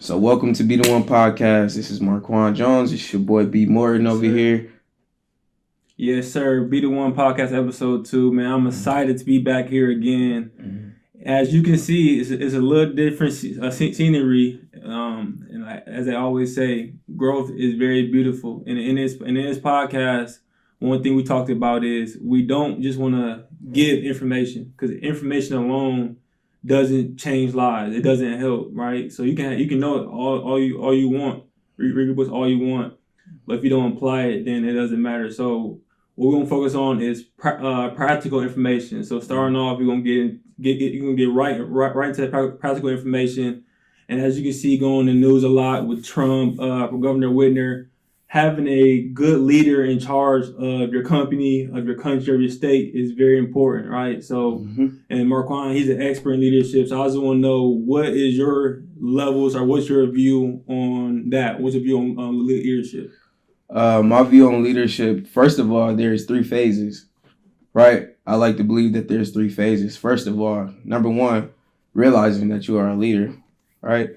So welcome to BeThe1 podcast. This is Marquand Jones. It's your boy B Morton over here. Yes, sir. BeThe1 podcast episode 2. Man, I'm excited to be back here again. As you can see, it's a little different scenery. As I always say, growth is very beautiful. And in this podcast, one thing we talked about is we don't just want to give information, because information alone doesn't change lives. It doesn't help, right? So you can know it all you want, read books all you want, but if you don't apply it, then it doesn't matter. So what we're gonna focus on is practical information. So starting off, you're gonna get right into the practical information. And as you can see, going in the news a lot with Trump, Governor Whitner, having a good leader in charge of your company, of your country, of your state is very important, right? So, and Marquand, he's an expert in leadership. So I also want to know, what is your levels, or what's your view on that? What's your view on leadership? My view on leadership, first of all, there's 3 phases, right? I like to believe that there's 3 phases. First of all, number 1, realizing that you are a leader, right?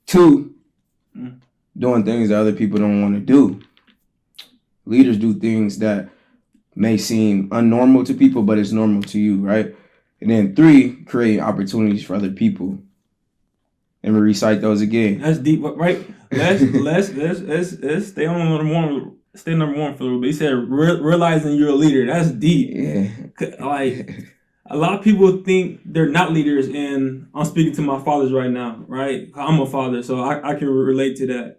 2, doing things that other people don't want to do. Leaders do things that may seem unnormal to people, but it's normal to you, right? And then 3, create opportunities for other people. And we recite those again. That's deep, right? Let's stay on number 1. Stay number 1 for a little bit. He said realizing you're a leader. That's deep. Yeah. Like, a lot of people think they're not leaders, and I'm speaking to my fathers right now, right? I'm a father, so I can relate to that.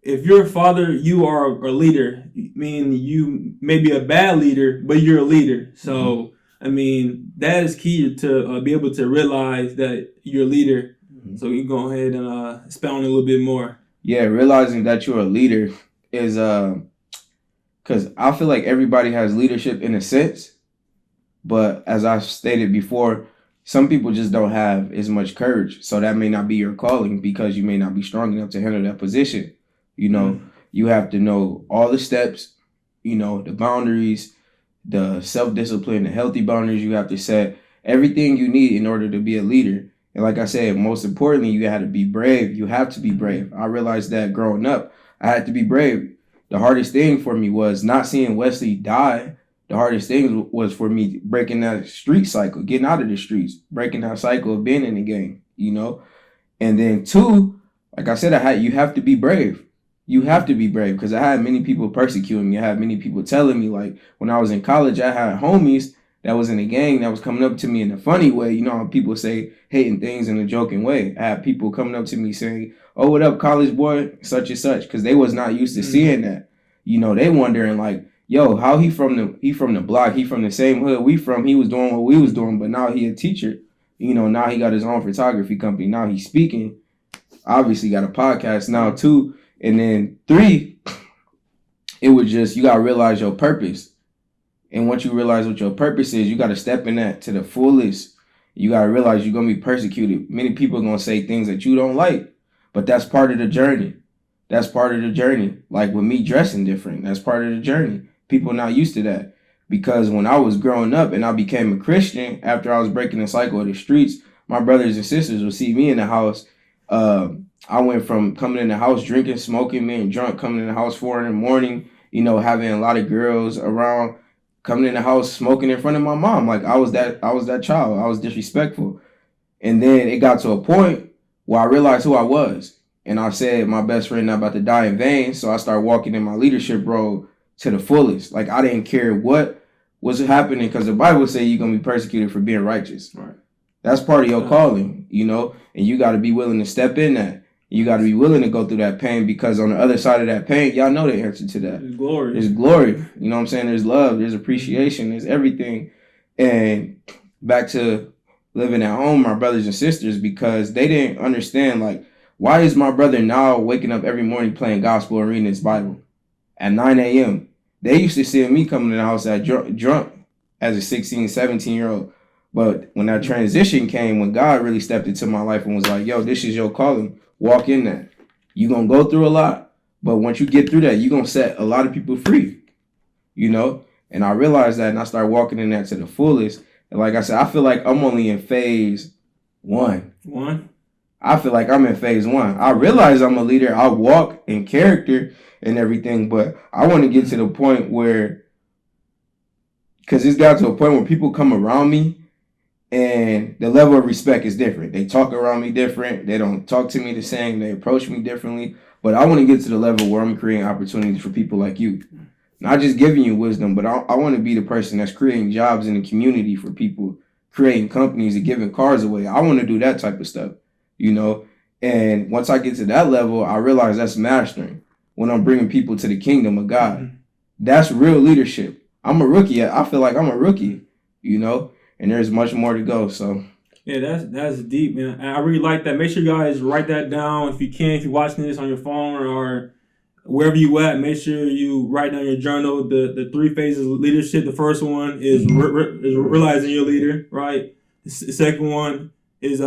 If you're a father, you are a leader. I mean, you may be a bad leader, but you're a leader. So, I mean, that is key to be able to realize that you're a leader. So you go ahead and expound a little bit more. Yeah, realizing that you're a leader is because I feel like everybody has leadership in a sense, but as I've stated before, some people just don't have as much courage. So that may not be your calling, because you may not be strong enough to handle that position. You know, you have to know all the steps, the boundaries, the self-discipline, the healthy boundaries you have to set, everything you need in order to be a leader. And like I said, most importantly, you got to be brave. You have to be brave. I realized that growing up, I had to be brave. The hardest thing for me was not seeing Wesley die. The hardest thing was for me breaking that street cycle, getting out of the streets, breaking that cycle of being in the game, And then 2, like I said, you have to be brave. You have to be brave, because I had many people persecuting me. I had many people telling me, like, when I was in college, I had homies that was in the gang that was coming up to me in a funny way. You know how people say hating things in a joking way. I had people coming up to me saying, "Oh, what up, college boy, such and such," because they was not used to seeing that. They wondering, like, yo, how he from the block, he from the same hood he was doing what we was doing, but now he a teacher. Now he got his own photography company. Now he's speaking. Obviously got a podcast now too. And then 3, it was just, you got to realize your purpose. And once you realize what your purpose is, you got to step in that to the fullest. You got to realize you're going to be persecuted. Many people are going to say things that you don't like, but that's part of the journey. That's part of the journey. Like with me dressing different, that's part of the journey. People are not used to that, because when I was growing up and I became a Christian, after I was breaking the cycle of the streets, my brothers and sisters would see me in the house. I went from coming in the house drinking, smoking, being drunk, coming in the house 4 in the morning, having a lot of girls around, coming in the house smoking in front of my mom. Like I was that child. I was disrespectful. And then it got to a point where I realized who I was. And I said, my best friend not about to die in vain. So I started walking in my leadership role to the fullest. Like I didn't care what was happening, because the Bible says you're going to be persecuted for being righteous. Right. That's part of your calling, and you got to be willing to step in that. You got to be willing to go through that pain, because on the other side of that pain, y'all know the answer to that. There's glory. There's glory. You know what I'm saying? There's love. There's appreciation. There's everything. And back to living at home, my brothers and sisters, because they didn't understand, like, why is my brother now waking up every morning playing gospel and reading his Bible at 9 a.m.? They used to see me coming to the house at drunk as a 16, 17-year-old. But when that transition came, when God really stepped into my life and was like, yo, this is your calling, walk in that. You're going to go through a lot, but once you get through that, you're going to set a lot of people free, And I realized that, and I started walking in that to the fullest. And like I said, I feel like I'm only in phase 1. I feel like I'm in phase one. I realize I'm a leader. I walk in character and everything, but I want to get to the point where, because it's got to a point where people come around me and the level of respect is different. They talk around me different. They don't talk to me the same. They approach me differently. But I want to get to the level where I'm creating opportunities for people like you. Not just giving you wisdom, but I want to be the person that's creating jobs in the community for people, creating companies and giving cars away. I want to do that type of stuff, you know? And once I get to that level, I realize that's mastering when I'm bringing people to the kingdom of God. Mm-hmm. That's real leadership. I'm a rookie. I feel like I'm a rookie, you know? And there's much more to go, so. Yeah, that's deep, man. I really like that. Make sure you guys write that down if you can. If you're watching this on your phone or wherever you at, make sure you write down your journal. The 3 phases of leadership. The first one is is realizing you're a leader, right? The second one is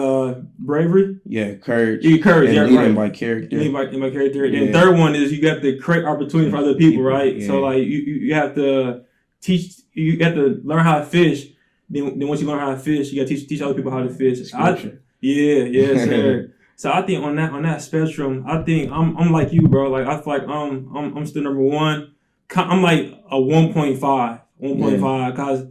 bravery. Yeah, courage. Courage. And Yeah, leading right. by character. Leading by character. Yeah. And the third one is you got to create opportunity for other people, right? Yeah. So like you have to teach. You have to learn how to fish. Then once you learn how to fish, you got to teach other people how to fish. Yes, sir. So I think on that spectrum, I think I'm like you, bro. Like I feel like I'm still number one. I'm like a 1.5, because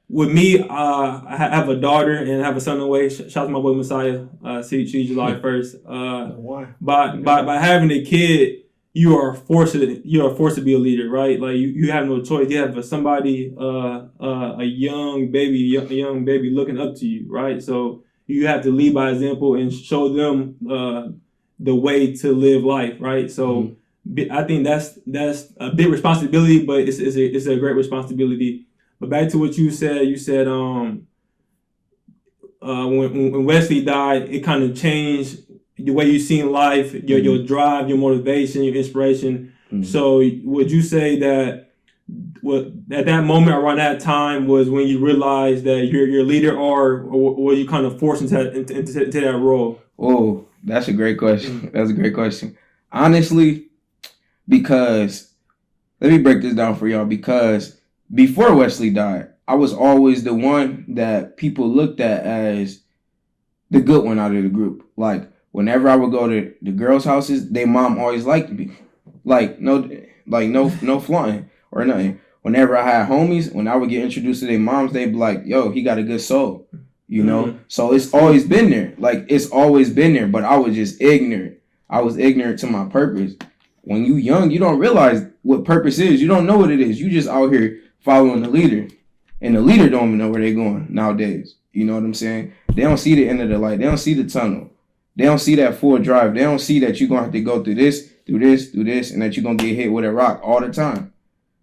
with me, I have a daughter and I have a son on the way. Shout out to my boy Messiah. See July 1st. By having a kid, you are forced to be a leader, right? Like you have no choice. You have somebody, a young baby looking up to you, right? So you have to lead by example and show them the way to live life, right? So I think that's a big responsibility, but it's a great responsibility. But back to what you said when Wesley died, it kind of changed the way you seen life, your drive, your motivation, your inspiration. So would you say that at that moment around that time was when you realized that you're a leader, or were you kind of forced into that role? Oh, that's a great question. That's a great question. Honestly, because let me break this down for y'all, because before Wesley died, I was always the one that people looked at as the good one out of the group. Like, whenever I would go to the girls' houses, their mom always liked me. No flaunting or nothing. Whenever I had homies, when I would get introduced to their moms, they'd be like, yo, he got a good soul. You know? So it's always been there. It's always been there, but I was just ignorant. I was ignorant to my purpose. When you young, you don't realize what purpose is. You don't know what it is. You just out here following the leader. And the leader don't even know where they're going nowadays. You know what I'm saying? They don't see the end of the light. They don't see the tunnel. They don't see that full drive. They don't see that you're going to have to go through this, and that you're going to get hit with a rock all the time.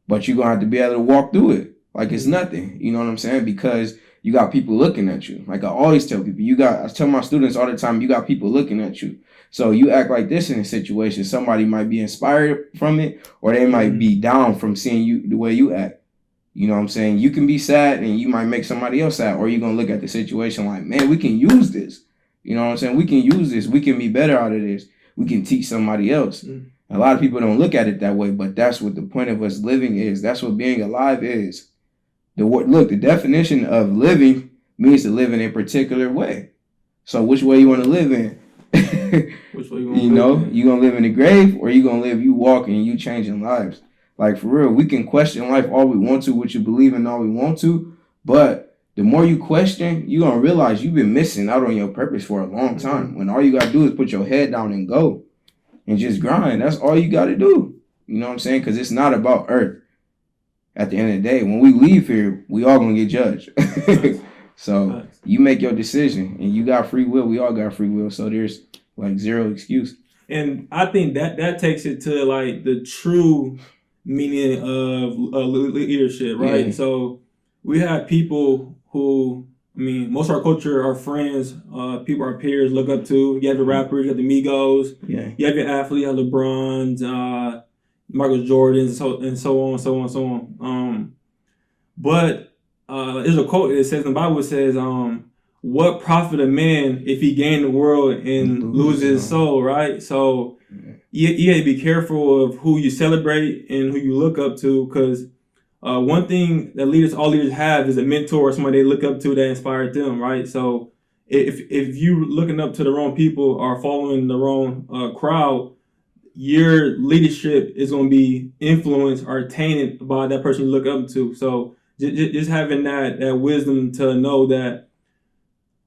But you're going to have to be able to walk through it like it's nothing. You know what I'm saying? Because you got people looking at you. Like I always tell people, I tell my students all the time, you got people looking at you. So you act like this in a situation, somebody might be inspired from it, or they might be down from seeing you the way you act. You know what I'm saying? You can be sad and you might make somebody else sad, or you're going to look at the situation like, man, we can use this. You know what I'm saying? We can use this. We can be better out of this. We can teach somebody else. A lot of people don't look at it that way, but that's what the point of us living is. That's what being alive is. The definition of living means to live in a particular way. So which way you want to live in? Which way you want you going to live in the grave, or you going to live you walking and you changing lives? Like, for real, we can question life all we want to, what you believe in all we want to, but the more you question, you're going to realize you've been missing out on your purpose for a long time. When all you got to do is put your head down and go and just grind. That's all you got to do. You know what I'm saying? Because it's not about earth. At the end of the day, when we leave here, we all going to get judged. So you make your decision, and you got free will. We all got free will. So there's like zero excuse. And I think that takes it to like the true meaning of leadership, right? Yeah. So we have people who, most of our culture, our friends, people our peers look up to. You have the rappers, you have the Migos, you have your athletes, you have LeBrons, Michael Jordans, and so on. But there's a quote that says in the Bible, it says, what profit a man if he gain the world and lose his soul, right? So you have to be careful of who you celebrate and who you look up to, because one thing that all leaders have is a mentor or somebody they look up to that inspired them, right? So if you looking up to the wrong people or following the wrong crowd, your leadership is going to be influenced or tainted by that person you look up to. So just having that wisdom to know that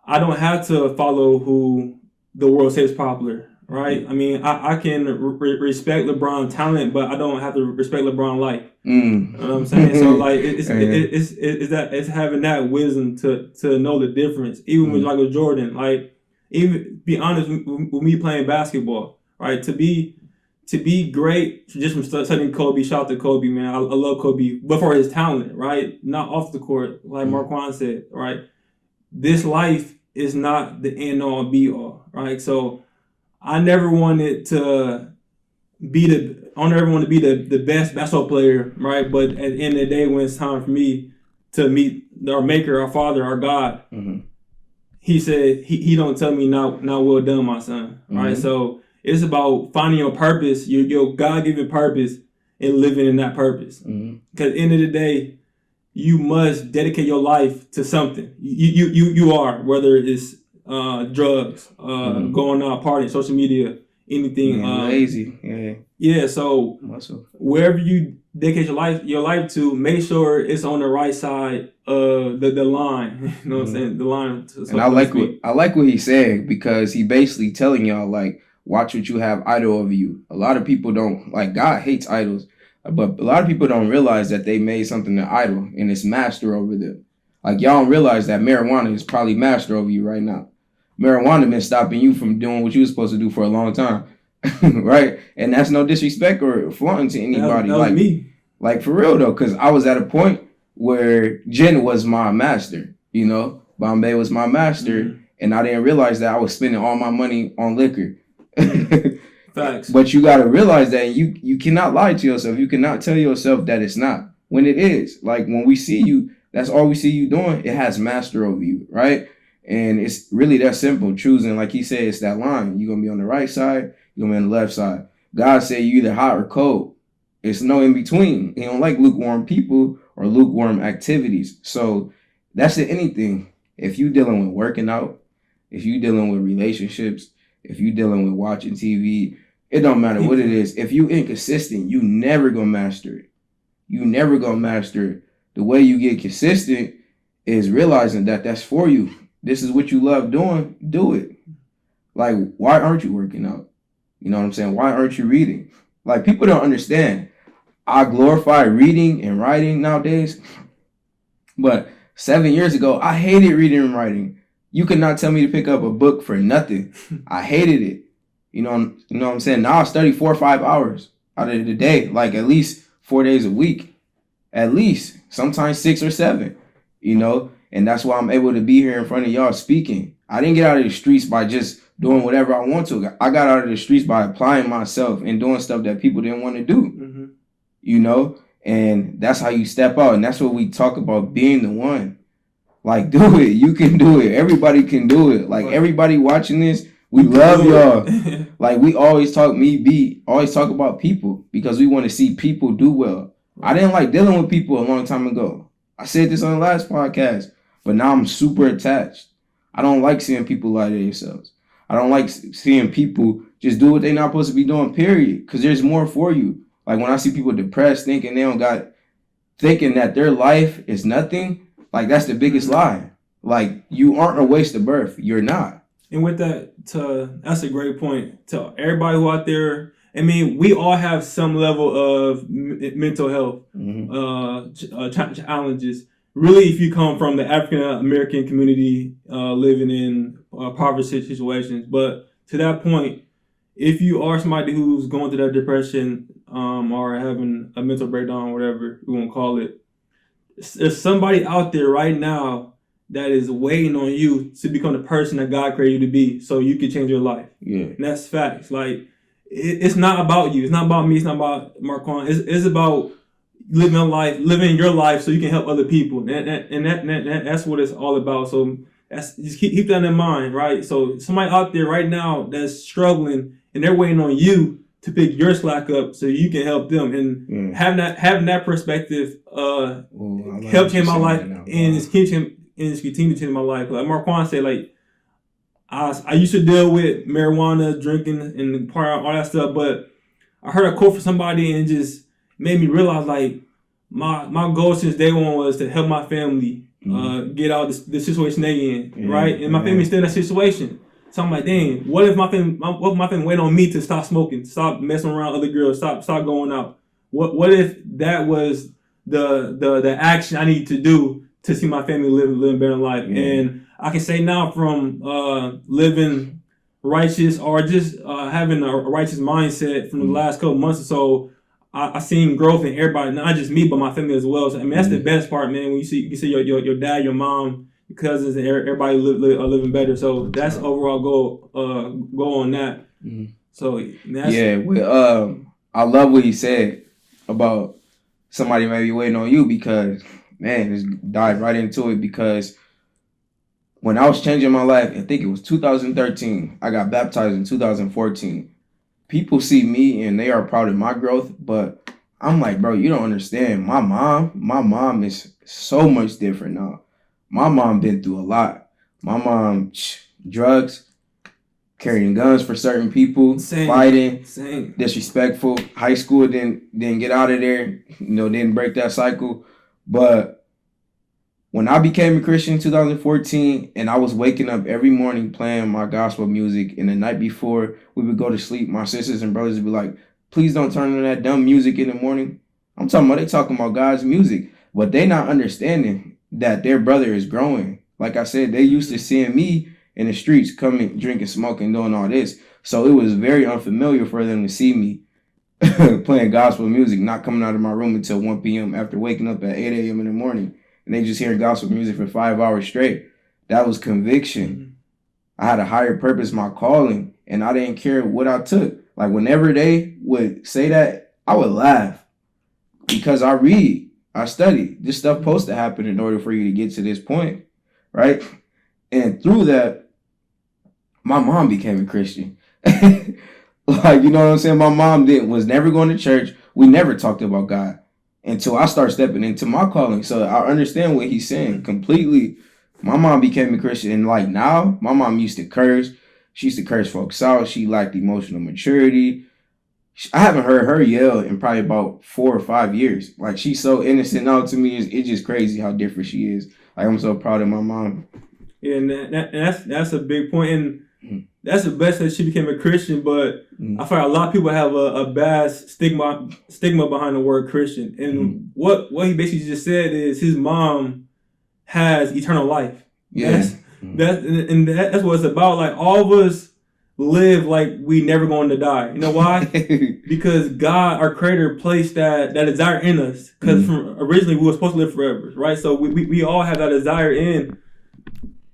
I don't have to follow who the world says popular, right? I mean, I can respect LeBron's talent, but I don't have to respect LeBron life. You know what I'm saying? So like it's having that wisdom to know the difference. Even with Michael Jordan, like even be honest with me playing basketball, right? To be great, just from studying Kobe, shout out to Kobe, man. I love Kobe, but for his talent, right? Not off the court, like Marquand said, right? This life is not the end all be all, right? So I never wanted to be the best basketball player, right? But at the end of the day, when it's time for me to meet our maker, our father, our God, he said he don't tell me now well done, my son, right? So it's about finding your purpose, your God-given purpose, and living in that purpose. Because at the end of the day, you must dedicate your life to something. You are, whether it's drugs, going out partying, social media, anything. Lazy. Yeah. So wherever you dedicate your life to, make sure it's on the right side of the line. You know what I'm saying? The line. And I like what he's saying, because he basically telling y'all, like, watch what you have idol over you. A lot of people don't, like, God hates idols. But a lot of people don't realize that they made something an idol and it's master over them. Like, y'all don't realize that marijuana is probably master over you right now. Marijuana been stopping you from doing what you were supposed to do for a long time. Right? And that's no disrespect or flaunting to anybody. That was me. Like, for real though, because I was at a point where gin was my master, you know? Bombay was my master, and I didn't realize that I was spending all my money on liquor. Facts. But you got to realize that you cannot lie to yourself. You cannot tell yourself that it's not, when it is. Like, when we see you, that's all we see you doing. It has master over you, right? And it's really that simple. Choosing, like he said, it's that line. You're going to be on the right side. You're going to be on the left side. God said you either hot or cold. It's no in between. He don't like lukewarm people or lukewarm activities. So that's anything. If you dealing with working out, if you dealing with relationships, if you dealing with watching TV, it don't matter what it is. If you inconsistent, you never gonna master it. You never gonna master it. The way you get consistent is realizing that that's for you. This is what you love doing. Do it. Like, why aren't you working out? You know what I'm saying? Why aren't you reading? Like, people don't understand. I glorify reading and writing nowadays. But 7 years ago, I hated reading and writing. You could not tell me to pick up a book for nothing. I hated it. You know what I'm saying? Now I study 4 or 5 hours out of the day, like at least 4 days a week. At least, sometimes 6 or 7, you know? And that's why I'm able to be here in front of y'all speaking. I didn't get out of the streets by just doing whatever I want to. I got out of the streets by applying myself and doing stuff that people didn't want to do, you know? And that's how you step out. And that's what we talk about, being the one. Like, do it. You can do it. Everybody can do it. Like, everybody watching this, we love y'all. Like, we always talk about people, because we want to see people do well. I didn't like dealing with people a long time ago. I said this on the last podcast, but now I'm super attached. I don't like seeing people lie to themselves. I don't like seeing people just do what they're not supposed to be doing, period. Because there's more for you. Like, when I see people depressed, thinking that their life is nothing, like, that's the biggest lie. Like, you aren't a waste of birth. You're not. And with that, that's a great point. To everybody who out there, I mean, we all have some level of mental health challenges. Really, if you come from the African American community, living in poverty situations. But to that point, if you are somebody who's going through that depression, or having a mental breakdown, whatever you want to call it, there's somebody out there right now that is waiting on you to become the person that God created you to be, so you can change your life. Yeah, and that's facts. Like, it's not about you. It's not about me. It's not about Marquand. It's about living your life so you can help other people. That's what it's all about. So just keep that in mind, right? So somebody out there right now that's struggling, and they're waiting on you to pick your slack up so you can help them. And having that perspective helped change my life, and it's continuing to change my life. Like Marquand said, like, I used to deal with marijuana, drinking, and all that stuff, but I heard a quote from somebody and it just made me realize like my goal since day one was to help my family get out the situation they in, right? And my family's still in that situation. So I'm like, dang, what if my family wait on me to stop smoking, stop messing around with other girls, stop going out? What if that was the action I need to do to see my family live a better life? And I can say now from living righteous or just having a righteous mindset from the last couple months or so, I seen growth in everybody, not just me, but my family as well. So I mean, that's the best part, man. When you see your dad, your mom, your cousins, and everybody are living better. So that's overall goal on that. So that's, I love what he said about somebody maybe waiting on you because man, just dive right into it because when I was changing my life, I think it was 2013. I got baptized in 2014. People see me and they are proud of my growth, but I'm like, bro, you don't understand. My mom is so much different now. My mom been through a lot. My mom, drugs, carrying guns for certain people, fighting, disrespectful. High school didn't get out of there, didn't break that cycle. But when I became a Christian in 2014 and I was waking up every morning playing my gospel music, and the night before we would go to sleep, my sisters and brothers would be like, please don't turn on that dumb music in the morning. I'm talking about, they talking about God's music, but they not understanding that their brother is growing. Like I said, they used to seeing me in the streets coming, drinking, smoking, doing all this. So it was very unfamiliar for them to see me playing gospel music, not coming out of my room until 1 p.m. after waking up at 8 a.m. in the morning. And they just hearing gospel music for 5 hours straight. That was conviction. I had a higher purpose, my calling, and I didn't care what I took. Like whenever they would say that, I would laugh because I read, I study. This stuff supposed to happen in order for you to get to this point, right? And through that, my mom became a Christian. Like, you know what I'm saying? My mom was never going to church. We never talked about God until I start stepping into my calling. So I understand what he's saying completely. My mom became a Christian, and like now, my mom used to curse. She used to curse folks out. She lacked emotional maturity. I haven't heard her yell in probably about 4 or 5 years. Like, she's so innocent now to me. It's just crazy how different she is. Like, I'm so proud of my mom. Yeah, and that's a big point. And that's the best that she became a Christian, but I feel like a lot of people have a bad stigma behind the word Christian. And what he basically just said is his mom has eternal life. Yeah. That's what it's about. Like, all of us live like we never going to die. You know why? Because God, our creator, placed that desire in us. Because from originally we were supposed to live forever, right? So we all have that desire in.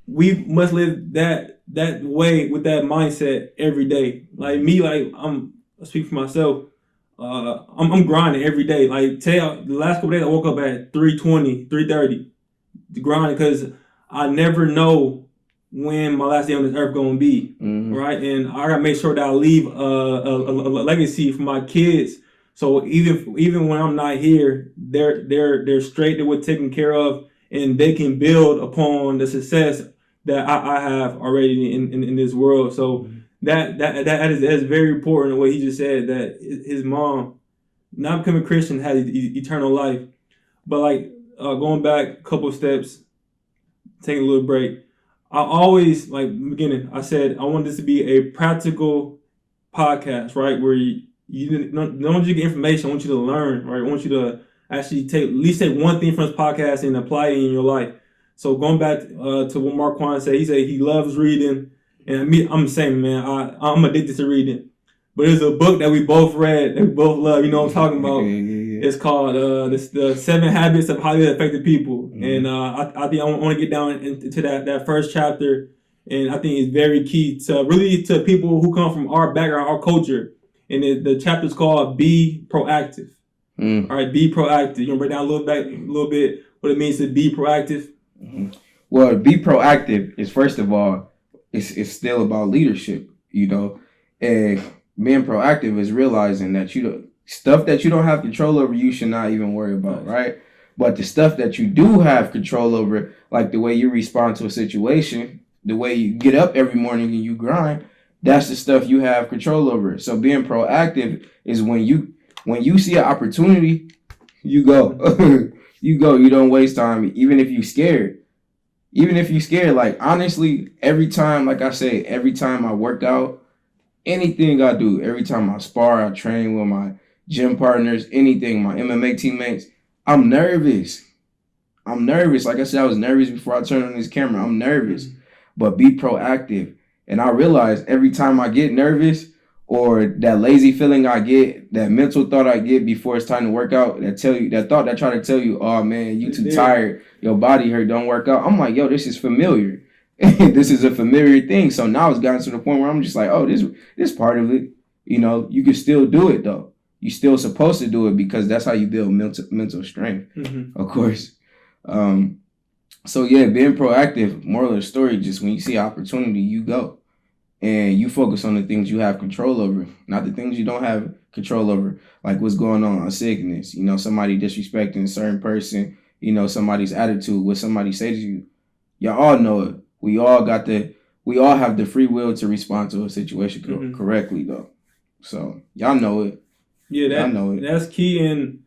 We must live that way with that mindset every day. Like me, like I speak for myself. I'm grinding every day. Like the last couple days, I woke up at 3:20, 3:30, grinding because I never know when my last day on this earth gonna be, right? And I gotta make sure that I leave a legacy for my kids. So even when I'm not here, they're straight. They were taken care of, and they can build upon the success that I have already in this world. So that is very important. What he just said, that his mom, not becoming a Christian, has eternal life. But like going back a couple of steps, taking a little break. I always, like beginning, I said I want this to be a practical podcast, right? Where you don't want you to get information. I want you to learn, right? I want you to actually at least take one thing from this podcast and apply it in your life. So going back to what Marquand said, he said he loves reading, and me, I'm the same, man. I'm addicted to reading. But there's a book that we both read, that we both love. You know what I'm talking about? Yeah. It's called the 7 Habits of Highly Effective People, and I think I want to get down into that first chapter, and I think it's very key to people who come from our background, our culture. And the chapter is called "Be Proactive." All right, be proactive. You want to break down a little bit what it means to be proactive? Well, be proactive is, first of all, it's still about leadership, and being proactive is realizing that stuff that you don't have control over, you should not even worry about, right? But the stuff that you do have control over, like the way you respond to a situation, the way you get up every morning and you grind, that's the stuff you have control over. So being proactive is when you see an opportunity, you go. You go. You don't waste time, even if you scared. Even if you scared, like honestly, every time, like I say, every time I work out, anything I do, every time I spar, I train with my gym partners, anything, my MMA teammates, I'm nervous. I'm nervous. Like I said, I was nervous before I turned on this camera. I'm nervous, but be proactive. And I realize every time I get nervous or that lazy feeling I get, that mental thought I get before it's time to work out, that thought that try to tell you, oh man, you too tired, your body hurt, don't work out. I'm like, yo, this is familiar. This is a familiar thing. So now it's gotten to the point where I'm just like, oh, this part of it, you can still do it though. You're still supposed to do it because that's how you build mental strength, of course. So yeah, being proactive, moral of the story, just when you see opportunity, you go. And you focus on the things you have control over, not the things you don't have control over, like what's going on sickness, somebody disrespecting a certain person, somebody's attitude, what somebody says to you. Y'all all know it. We all have the free will to respond to a situation correctly though. So y'all know it. Yeah, y'all know it. That's key. And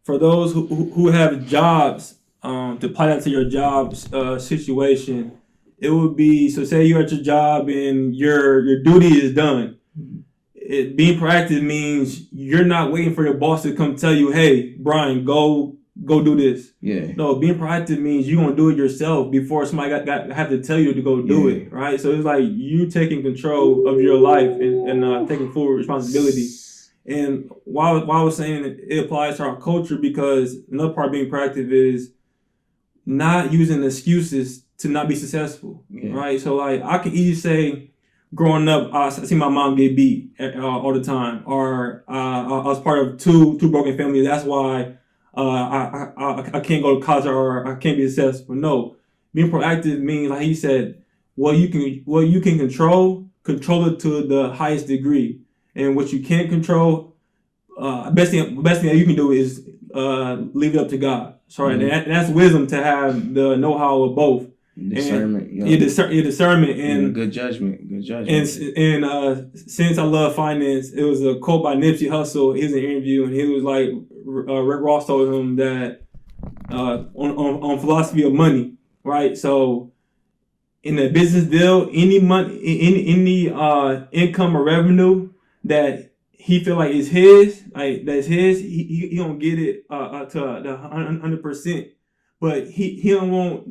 for those who have jobs, to apply that to your job situation, it would be, so say you're at your job and your duty is done. Being proactive means you're not waiting for your boss to come tell you, hey, Brian, go do this. Yeah. No, being proactive means you're gonna do it yourself before somebody have to tell you to go do it, right? So it's like you taking control of your life and taking full responsibility. And why I was saying it applies to our culture, because another part of being proactive is not using excuses to not be successful, right? So like I can easily say, growing up, I see my mom get beat all the time, or I was part of two broken families. That's why I can't go to college or I can't be successful. No, being proactive means, like he said, what you can control it to the highest degree, and what you can't control, best thing that you can do is leave it up to God. Sorry, and that's wisdom, to have the know-how of both. Discernment, your discernment and good judgment. And since I love finance, it was a quote by Nipsey Hussle. He was in an interview, and he was like, Rick Ross told him that on philosophy of money, right? So in a business deal, any money, any income or revenue that he feel like is his, that's his, he gonna get it to the 100%, but he don't want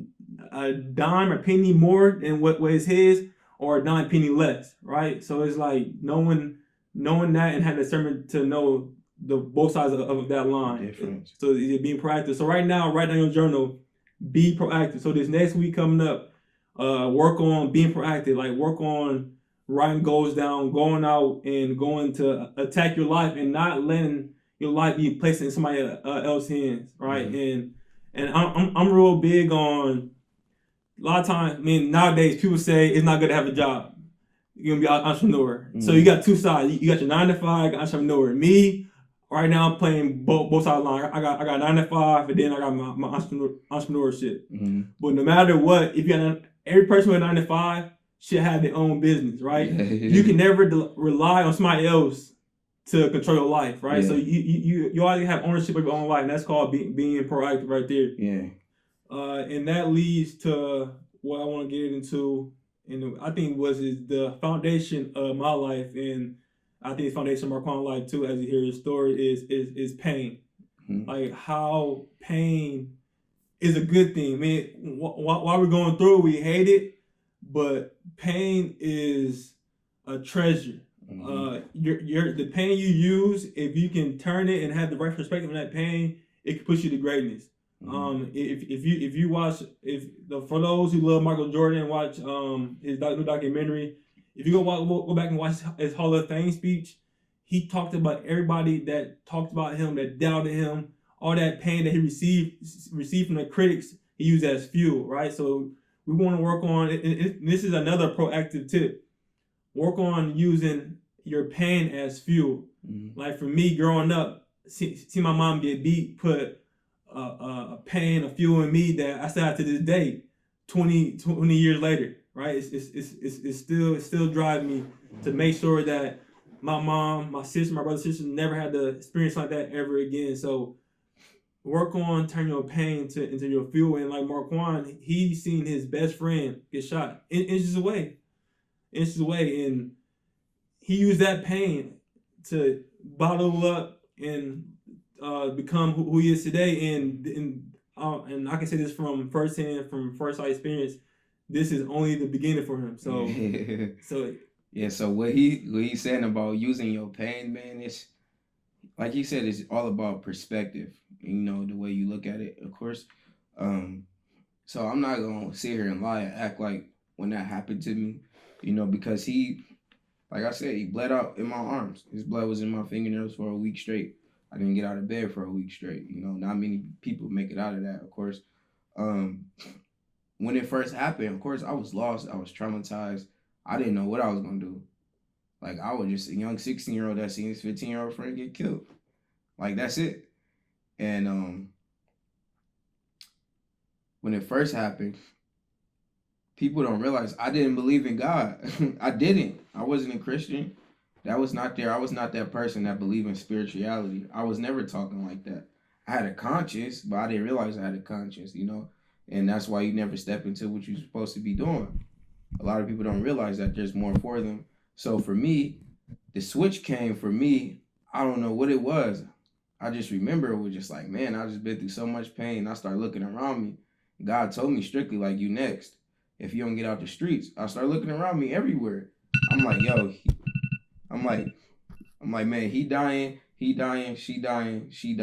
a dime or penny more than what is his, or a dime penny less, right? So it's like knowing that and having discernment to know the both sides of that line. Difference. So being proactive. So right now, write down your journal, be proactive. So this next week coming up, work on being proactive, like work on writing goals down, going out and going to attack your life and not letting your life be placed in somebody else's hands, right? And I'm real big on, a lot of times, nowadays people say it's not good to have a job. You're gonna be an entrepreneur. So you got two sides. You got your 9 to 5, got entrepreneur. Me, right now I'm playing both sides of the line. I got 9 to 5, and then I got my entrepreneurship. But no matter what, if you got every person with 9 to 5 should have their own business, right? You can never rely on somebody else to control your life, right? So you always have ownership of your own life, and that's called being proactive right there. Yeah. And that leads to what I want to get into, and I think is the foundation of my life, and I think it's foundation of Marquand's life too, as you hear his story, is pain. Like how pain is a good thing. While we're going through it, we hate it, but pain is a treasure. The pain you use, if you can turn it and have the right perspective on that pain, it can push you to greatness. If you watch, for those who love Michael Jordan, watch his new documentary. If you go back and watch his Hall of Fame speech, he talked about everybody that talked about him, that doubted him, all that pain that he received from the critics, he used as fuel, right? So we want to work on it. This is another proactive tip. Work on using your pain as fuel. Like for me, growing up, see my mom get beat, put a pain, a fuel in me that I still have to this day, 20 years later. right? It's still driving me to make sure that my mom, my sister, my brother, sister never had to experience like that ever again. So work on turning your pain into your fuel. And like Marquand, he seen his best friend get shot inches away, and he used that pain to bottle up and become who he is today. And I can say this from firsthand, from first eye experience. This is only the beginning for him. So Yeah, so what he's saying about using your pain, man, it's like he said, it's all about perspective. You know, the way you look at it, of course. Um, so I'm not gonna sit here and lie and act like when that happened to me, because like I said, he bled out in my arms. His blood was in my fingernails for a week straight. I didn't get out of bed for a week straight. Not many people make it out of that, of course. Um, when it first happened, of course, I was lost. I was traumatized. I didn't know what I was gonna do. Like I was just a young 16-year-old that seen his 15-year-old friend get killed. Like that's it. And when it first happened, people don't realize I didn't believe in God. I didn't. I wasn't a Christian. That was not there. I was not that person that believed in spirituality. I was never talking like that. I had a conscience, but I didn't realize I had a conscience. And that's why you never step into what you're supposed to be doing. A lot of people don't realize that there's more for them. So for me, the switch came for me. I don't know what it was. I just remember it was just like, man, I just been through so much pain. I started looking around me. God told me strictly, like, you next. If you don't get out the streets, I start looking around me everywhere. I'm like, yo, I'm like, man, he dying, she dying, he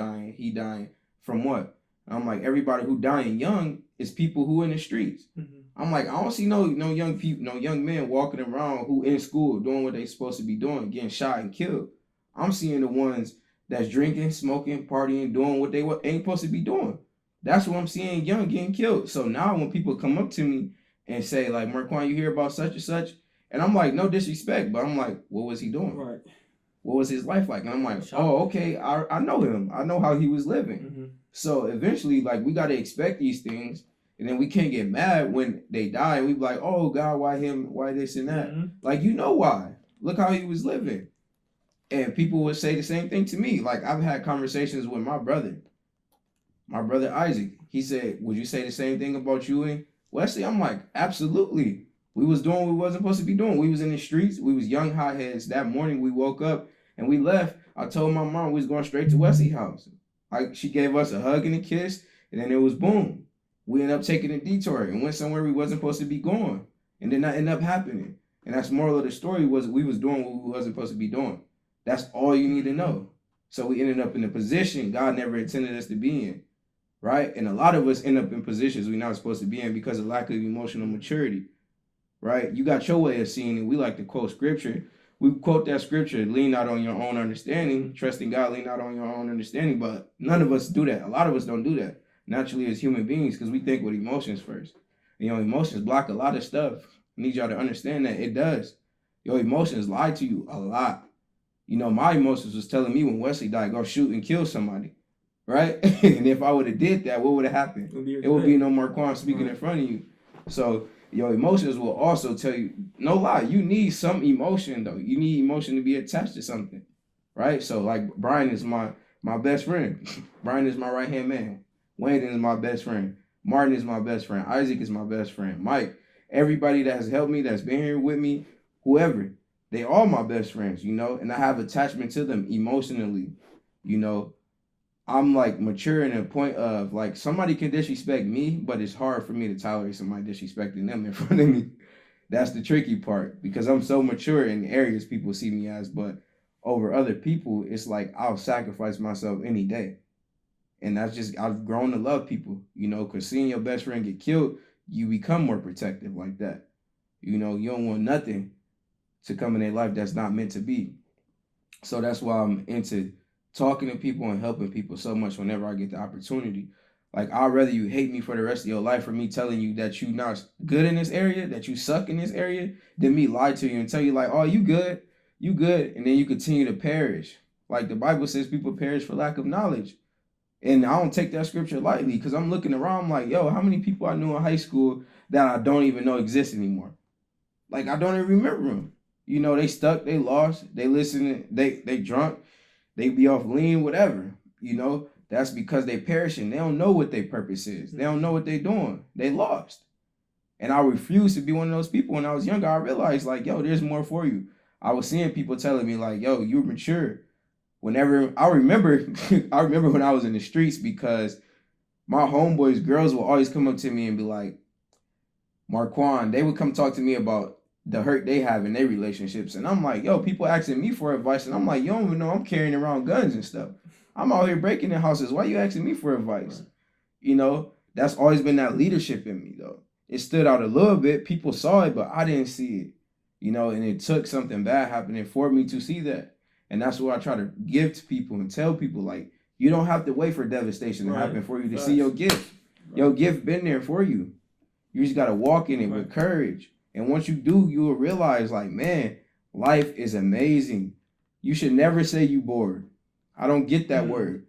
dying. From what? I'm like, everybody who dying young is people who in the streets. Mm-hmm. I'm like, I don't see no young people, no young men walking around who in school doing what they supposed to be doing, getting shot and killed. I'm seeing the ones that's drinking, smoking, partying, doing what they ain't supposed to be doing. That's what I'm seeing, young getting killed. So now when people come up to me and say like, Marquand, you hear about such and such? And I'm like, no disrespect, but I'm like, what was he doing? Right. What was his life like? And I'm like, oh, okay, I know him. I know how he was living. Mm-hmm. So eventually, like, we got to expect these things. And then we can't get mad when they die. And we be like, oh, God, why him? Why this and that? Mm-hmm. Like, you know why. Look how he was living. And people would say the same thing to me. Like, I've had conversations with my brother Isaac. He said, would you say the same thing about you and Wesley? I'm like, absolutely. We was doing what we wasn't supposed to be doing. We was in the streets. We was young hotheads. That morning we woke up and we left. I told my mom we was going straight to Wesley's house. Like, she gave us a hug and a kiss, and then it was boom. We ended up taking a detour and went somewhere we wasn't supposed to be going. And then that ended up happening. And that's the moral of the story, was we was doing what we wasn't supposed to be doing. That's all you need to know. So we ended up in a position God never intended us to be in. Right? And a lot of us end up in positions we're not supposed to be in because of lack of emotional maturity. Right? You got your way of seeing it. We like to quote scripture. We quote that scripture, lean not on your own understanding, trust in God, lean not on your own understanding. But none of us do that. A lot of us don't do that naturally as human beings because we think with emotions first. Emotions block a lot of stuff. I need y'all to understand that it does. Your emotions lie to you a lot. My emotions was telling me when Wesley died, go shoot and kill somebody. Right? And if I would have did that, what would have happened? It would be no Marquand speaking in front of you. So your emotions will also tell you, no lie, you need some emotion though. You need emotion to be attached to something. Right? So like Brian is my best friend. Brian is my right-hand man. Wayne is my best friend. Martin is my best friend. Isaac is my best friend. Mike, everybody that has helped me, that's been here with me, whoever, they all my best friends, and I have attachment to them emotionally, I'm like mature in a point of like somebody can disrespect me, but it's hard for me to tolerate somebody disrespecting them in front of me. That's the tricky part because I'm so mature in areas people see me as, but over other people, it's like I'll sacrifice myself any day. And that's just, I've grown to love people, because seeing your best friend get killed, you become more protective like that. You don't want nothing to come in their life that's not meant to be. So that's why I'm into talking to people and helping people so much whenever I get the opportunity. Like, I'd rather you hate me for the rest of your life for me telling you that you're not good in this area, that you suck in this area, than me lie to you and tell you like, oh, you good, and then you continue to perish. Like the Bible says, people perish for lack of knowledge. And I don't take that scripture lightly because I'm looking around, I'm like, yo, how many people I knew in high school that I don't even know exist anymore? Like I don't even remember them. You know, they stuck, they lost, they listening, they drunk, they be off lean, whatever. You know, that's because they perishing. They don't know what their purpose is. They don't know what they doing. They lost. And I refused to be one of those people. When I was younger, I realized like, yo, there's more for you. I was seeing people telling me like, yo, you're mature. Whenever I remember, I remember when I was in the streets because my homeboys, girls will always come up to me and be like, Marquand, they would come talk to me about the hurt they have in their relationships. And I'm like, yo, people asking me for advice. And I'm like, you don't even know I'm carrying around guns and stuff. I'm out here breaking in houses. Why you asking me for advice? Right. You know, that's always been that leadership in me, though. It stood out a little bit. People saw it, but I didn't see it. You know, and it took something bad happening for me to see that. And that's what I try to give to people and tell people, like, you don't have to wait for devastation to happen for you to see your gift. Right. Your gift been there for you. You just got to walk in it with courage. And once you do, you will realize, like, man, life is amazing. You should never say you bored. I don't get that word.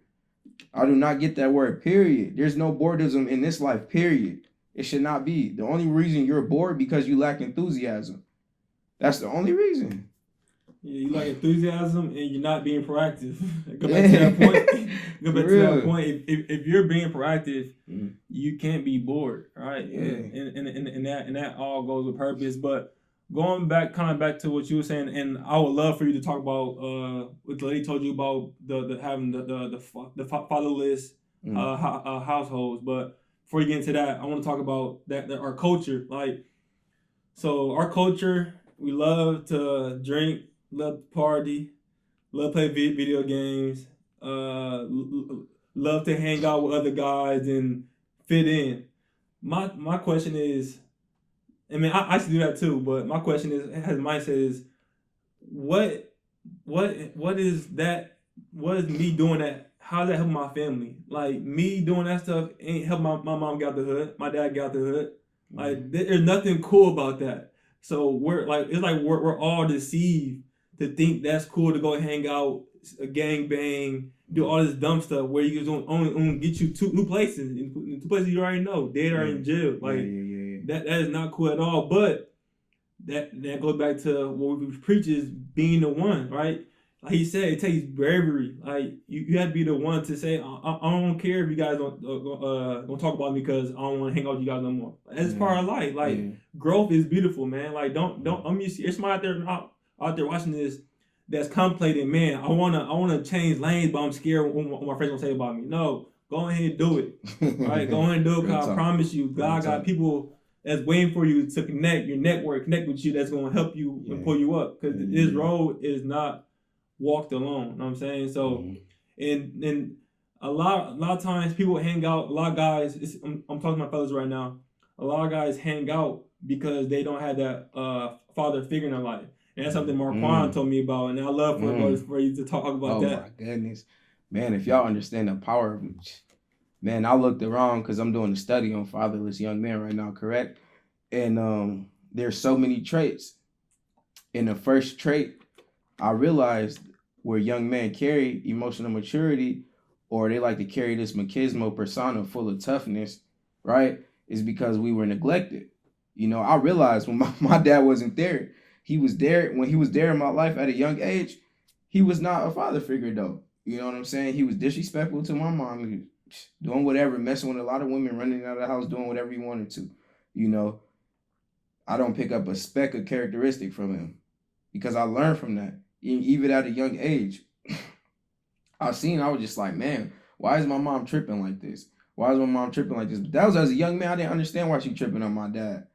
I do not get that word, period. There's no boredom in this life, period. It should not be. The only reason you're bored because you lack enthusiasm. That's the only reason. Yeah, you lack enthusiasm and you're not being proactive. Go back to that point. Go back to that point. If you're being proactive, you can't be bored, right? Yeah. And that all goes with purpose. But going back, kind of back to what you were saying, and I would love for you to talk about what the lady told you about the having the fatherless households. But before you get into that, I want to talk about that our culture. Like, so our culture, we love to drink, love to party, love to play video games, love to hang out with other guys and fit in. My question is, I mean, I used to do that too, but my question is, has mindset is, what is that? What is me doing that? How does that help my family? Like, me doing that stuff ain't help my mom get out the hood, my dad got out the hood. Like, there's nothing cool about that. So we're like, it's like we're all deceived to think that's cool to go hang out, gang bang, do all this dumb stuff where you can only get you two places, in two places you already know, dead or in jail. Like, that is not cool at all. But that goes back to what we preach is being the one, right? Like he said, it takes bravery. Like you have to be the one to say, I don't care if you guys don't talk about me because I don't want to hang out with you guys no more. That's part of life. Like growth is beautiful, man. Like don't you see? There's somebody out there watching this that's contemplating, man. I wanna change lanes, but I'm scared what my friends gonna say about me. No, go ahead and do it. Right, go ahead and do it. Cause I promise you, God got people that's waiting for you to connect with you. That's gonna help you and pull you up. Cause this road is not walked alone. You know what I'm saying? So, and a lot of times people hang out. A lot of guys, I'm talking to my fellas right now. A lot of guys hang out because they don't have that father figure in their life. And that's something Marquand told me about, and I love for you to talk about that. Oh my goodness, man! If y'all understand the power of, man, I looked around because I'm doing a study on fatherless young men right now, correct? And there's so many traits. And the first trait I realized where young men carry emotional maturity, or they like to carry this machismo persona full of toughness, right, is because we were neglected. You know, I realized when my dad wasn't there, he was there when he was there in my life at a young age. He was not a father figure though. You know what I'm saying? He was disrespectful to my mom, he was doing whatever, messing with a lot of women, running out of the house, doing whatever he wanted to. You know, I don't pick up a speck of characteristic from him because I learned from that. Even at a young age, I was just like, man, why is my mom tripping like this? Why is my mom tripping like this? But that was as a young man, I didn't understand why she tripping on my dad.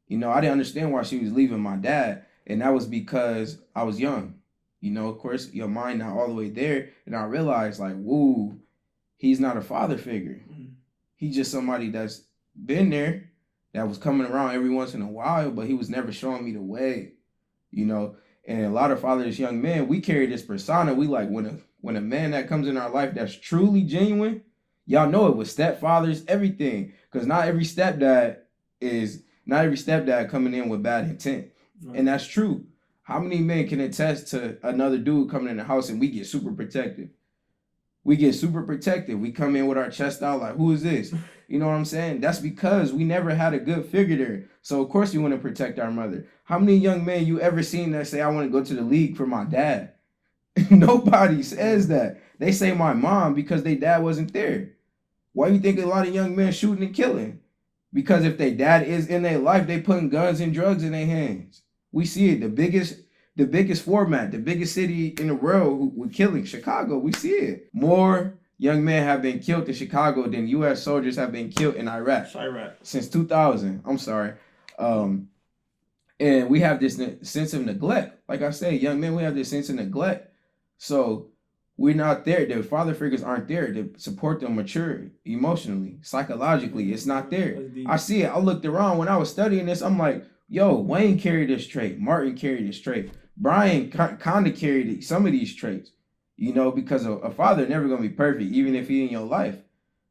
You know, I didn't understand why she was leaving my dad. And that was because I was young. You know, of course, your mind not all the way there. And I realized like, woo, he's not a father figure. He's just somebody that's been there, that was coming around every once in a while, but he was never showing me the way, you know. And a lot of fatherless young men, we carry this persona. We like when a man that comes in our life that's truly genuine, y'all know it with stepfathers, everything. Because not every stepdad coming in with bad intent. Right. And that's true. How many men can attest to another dude coming in the house and we get super protective? We get super protective. We come in with our chest out like, who is this? You know what I'm saying? That's because we never had a good figure there. So of course we want to protect our mother. How many young men you ever seen that say, I want to go to the league for my dad? Nobody says that. They say my mom because their dad wasn't there. Why you think a lot of young men shooting and killing? Because if their dad is in their life, they putting guns and drugs in their hands. We see it. The biggest format, the biggest city in the world with killing, Chicago. We see it. More young men have been killed in Chicago than U.S. soldiers have been killed in Iraq. Since 2000. I'm sorry. And we have this sense of neglect. Like I say, young men, we have this sense of neglect. So we're not there. The father figures aren't there to support them mature emotionally, psychologically. It's not there. I see it. I looked around when I was studying this. I'm like, yo, Wayne carried this trait. Martin carried this trait. Brian kind of carried some of these traits, you know, because a father never going to be perfect, even if he in your life.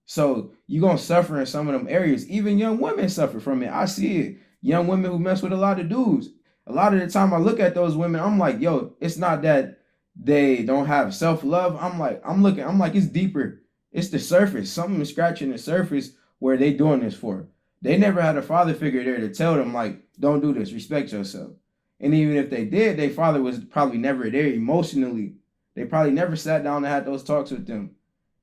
So you're going to suffer in some of them areas. Even young women suffer from it. I see it. Young women who mess with a lot of dudes. A lot of the time I look at those women, I'm like, yo, it's not that they don't have self-love. I'm like, it's deeper. It's the surface. Something is scratching the surface where they doing this for. They never had a father figure there to tell them, like, don't do this, respect yourself. And even if they did, their father was probably never there emotionally. They probably never sat down and had those talks with them.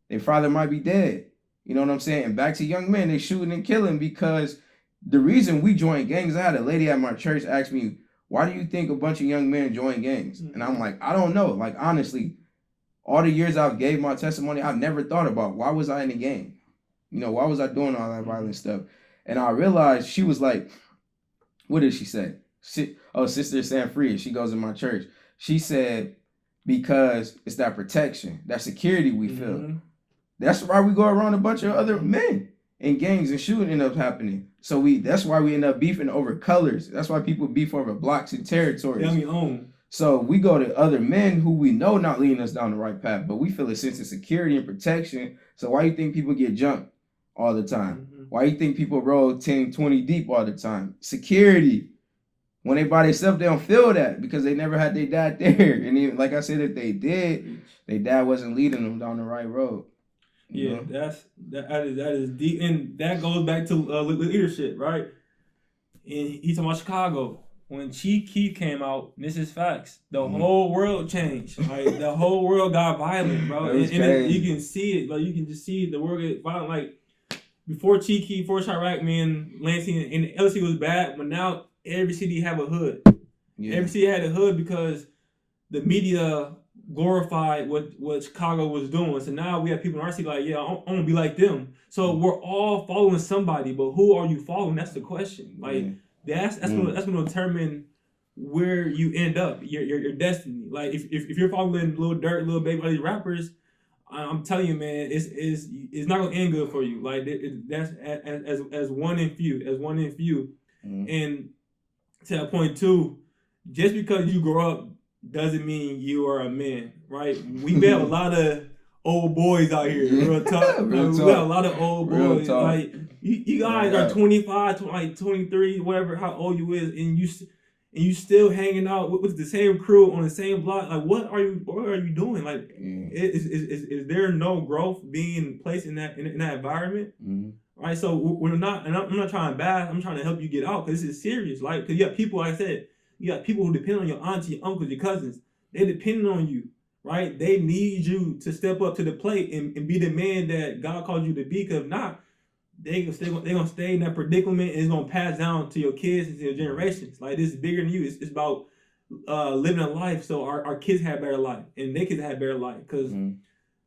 Their father might be dead. You know what I'm saying? And back to young men, they shooting and killing because the reason we joined gangs, I had a lady at my church ask me, why do you think a bunch of young men join gangs? And I'm like, I don't know. Like, honestly, all the years I've gave my testimony, I've never thought about why was I in the gang? You know, why was I doing all that violent stuff? And I realized she was like, what did she say? Sister Sanfria, she goes in my church. She said, because it's that protection, that security we feel. That's why we go around a bunch of other men in gangs and shooting end up happening. So that's why we end up beefing over colors. That's why people beef over blocks and territories. So we go to other men who we know not leading us down the right path, but we feel a sense of security and protection. So why you think people get jumped all the time? Why you think people roll 10, 20 deep all the time? Security. When they by themselves, they don't feel that because they never had their dad there. And even, like I said, if they did, their dad wasn't leading them down the right road. Yeah, that is deep, and that goes back to leadership, right? And he's talking about Chicago. When Chief Keef came out, this is facts. The whole world changed. Like the whole world got violent, bro. And you can see it. Like you can just see the world get violent. Like before Chief Keef, before Chirac, man, Lansing and LC was bad, but now every city have a hood. Yeah. Every city had a hood because the media glorified what Chicago was doing. So now we have people in our city like, yeah, I'm gonna be like them. So we're all following somebody, but who are you following? That's the question. Like that's gonna determine where you end up, your destiny. Like if you're following Lil Durk, Lil Baby, all these rappers, I'm telling you, man, it's not gonna end good for you. Like that's as one in few, and to that point too, just because you grow up doesn't mean you are a man, right? We have a lot of old boys out here. Real talk. We got a lot of old boys. Like you guys are 25, 23, whatever, how old you is, and you still hanging out with the same crew on the same block. Like what are you doing? Like is there no growth being placed in that environment? Right. So we're not, and I'm not trying to bash. I'm trying to help you get out because this is serious. Like because you have people, like I said. You got people who depend on your auntie, your uncles, your cousins. They're depending on you, right? They need you to step up to the plate and be the man that God called you to be. Because if not, they're going to stay in that predicament and it's going to pass down to your kids and to your generations. Like, this is bigger than you. It's about living a life so our kids have better life and they kids have better life. Because,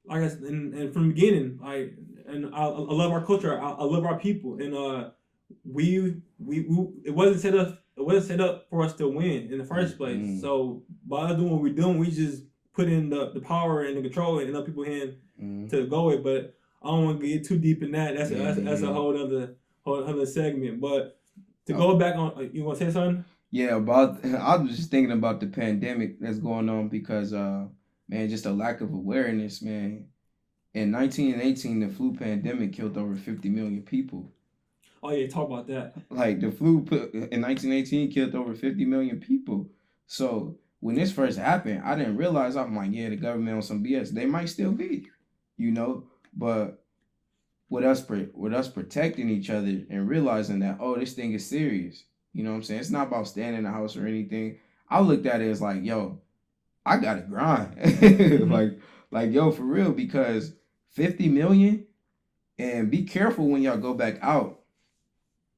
like I said, and from the beginning, like, and I love our culture. I love our people. And we it wasn't set up for us to win in the first place. So by us doing what we're doing, we just put in the power and the control in other people's hands to go with. But I don't want to get too deep in that. That's a whole other segment. But to go back on, you want to say something? Yeah, I was just thinking about the pandemic that's going on because man, just a lack of awareness, man. In 1918, the flu pandemic killed over 50 million people. Oh yeah, talk about that. Like the flu in 1918 killed over 50 million people. So when this first happened, I didn't realize. I'm like, yeah, the government on some BS. They might still be. you know. But with us protecting each other and realizing that, oh, this thing is serious. You know what I'm saying? It's not about staying in the house or anything. I looked at it as like, yo, I gotta grind. like yo, for real, because 50 million, and be careful when y'all go back out.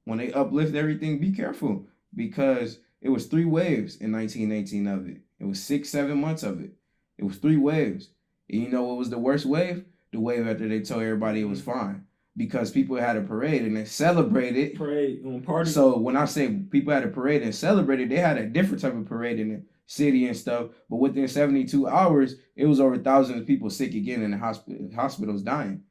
When they uplift everything, be careful, because it was 3 waves in 1918 of it. It was 6, 7 months of it. It was 3 waves. And you know what was the worst wave? The wave after they told everybody it was fine. Because people had a parade and they celebrated. Parade on party. So when I say people had a parade and celebrated, they had a different type of parade in the city and stuff. But within 72 hours, it was over thousands of people sick again in the hospitals dying,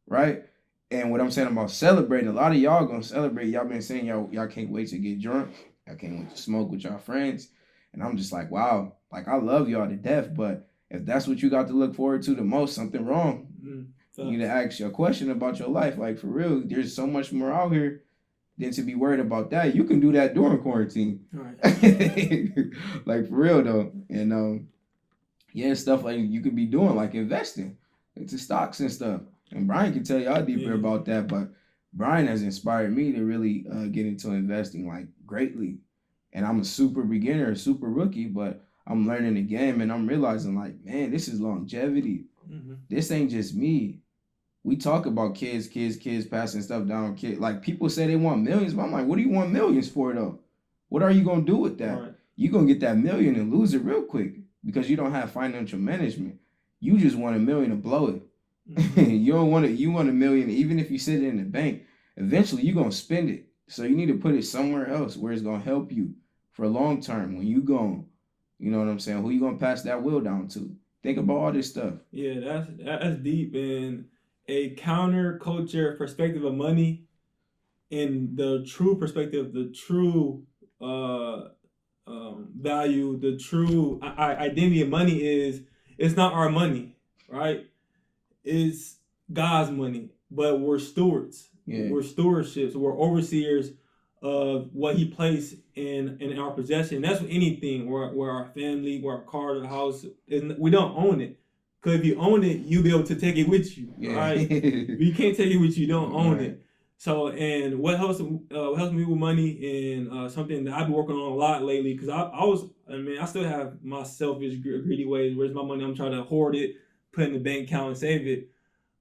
right? And what I'm saying about celebrating, a lot of y'all gonna celebrate. Y'all been saying y'all can't wait to get drunk. Y'all can't wait to smoke with y'all friends. And I'm just like, wow, like I love y'all to death, but if that's what you got to look forward to the most, something wrong. You need to ask your question about your life. Like, for real, there's so much more out here than to be worried about that. You can do that during quarantine. Right. Like, for real though. And yeah, stuff like you could be doing, like investing into stocks and stuff. And Brian can tell y'all deeper about that, but Brian has inspired me to really get into investing like greatly. And I'm a super beginner, a super rookie, but I'm learning the game and I'm realizing like, man, this is longevity. This ain't just me. We talk about kids passing stuff down. Like people say they want millions, but I'm like, what do you want millions for though? What are you gonna do with that? Right. You're gonna get that million and lose it real quick because you don't have financial management. You just want $1 million to blow it. You don't want it. You want $1 million, even if you sit it in the bank. Eventually, you're gonna spend it. So you need to put it somewhere else where it's gonna help you for a long term. When you gone, you know what I'm saying? Who you gonna pass that will down to? Think about all this stuff. Yeah, that's deep. And a counterculture perspective of money, and the true perspective, the true value, the true identity of money is it's not our money, right? It's God's money, but we're stewards. Yeah. We're stewardships. We're overseers of what He placed in our possession. That's what anything. We're our family, we're our car, the house. We don't own it. Because if you own it, you'll be able to take it with you, right? If you can't take it with you, don't own it. So, and what helps me with money, and something that I've been working on a lot lately, because I still have my selfish, greedy ways. Where's my money? I'm trying to hoard it, put it in the bank account, and save it.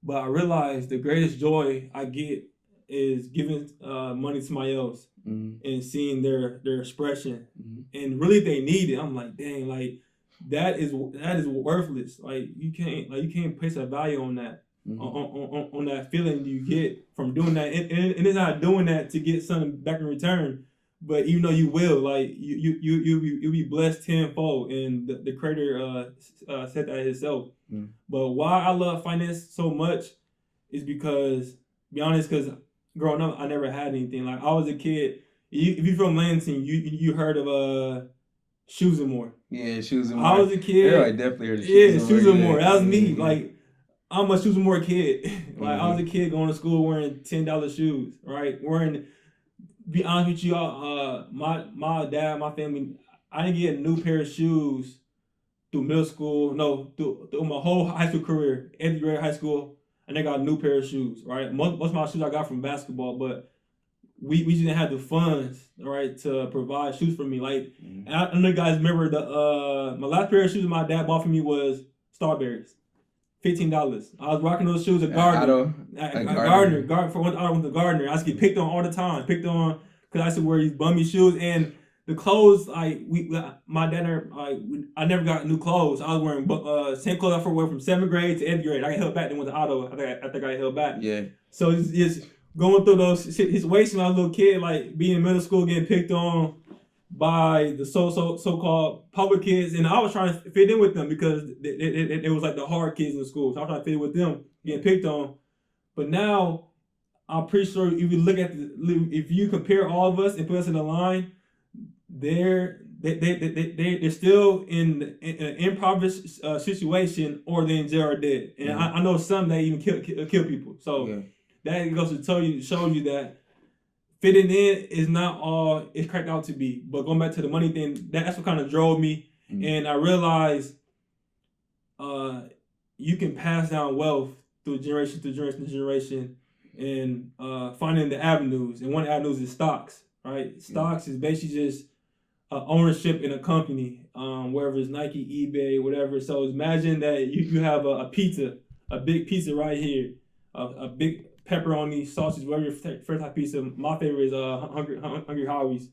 But I realized the greatest joy I get is giving money to somebody else and seeing their expression. And really, if they need it, I'm like, dang, like that is worthless. Like you can't place a value on that. On that feeling you get from doing that, and it's not doing that to get something back in return, but even though you will, like you'll be blessed tenfold, and the creator said that himself. But why I love finance so much is because, be honest, because growing up I never had anything. Like I was a kid. If you're from Lansing, you heard of Shoes and More. Yeah, Shoes and More. I was a kid. Yeah, I definitely heard of Shoes and More. Shoes and More. That was me. Like. I'm a Shoes and More kid. Like I was a kid going to school wearing $10 shoes, right? Be honest with you, my dad, my family, I didn't get a new pair of shoes through middle school. No, through my whole high school career, 8th grade high school, and I got a new pair of shoes, right? Most of my shoes I got from basketball, but we just didn't have the funds, right, to provide shoes for me. Like, and I know you guys remember my last pair of shoes my dad bought for me was Starberries. $15. I was rocking those shoes at Gardner. Gardner. For one, I went to Gardner. I used to get picked on all the time. Picked on because I used to wear these bummy shoes, and the clothes. My dad, I never got new clothes. I was wearing same clothes I wore from 7th grade to 8th grade. I got held back. Then went to auto. I think I got held back. Yeah. So it's going through those situations when I was a little kid, like being in middle school, getting picked on by the so-called public kids, and I was trying to fit in with them because it was like the hard kids in the school. So I was trying to fit in with them, getting picked on. But now, I'm pretty sure if you look at if you compare all of us and put us in a line, they're still in an impoverished situation, or they're in jail or dead. And I know some that even kill people. So that goes to show you that fitting in is not all it's cracked out to be. But going back to the money thing, that's what kind of drove me. And I realized you can pass down wealth through generation to generation to generation, and finding the avenues. And one avenue is stocks, right? Stocks is basically just ownership in a company, wherever it's Nike, eBay, whatever. So imagine that you have a pizza, a big pizza right here, a big pepperoni, sausage, whatever your favorite type pizza. My favorite is Hungry Howie's.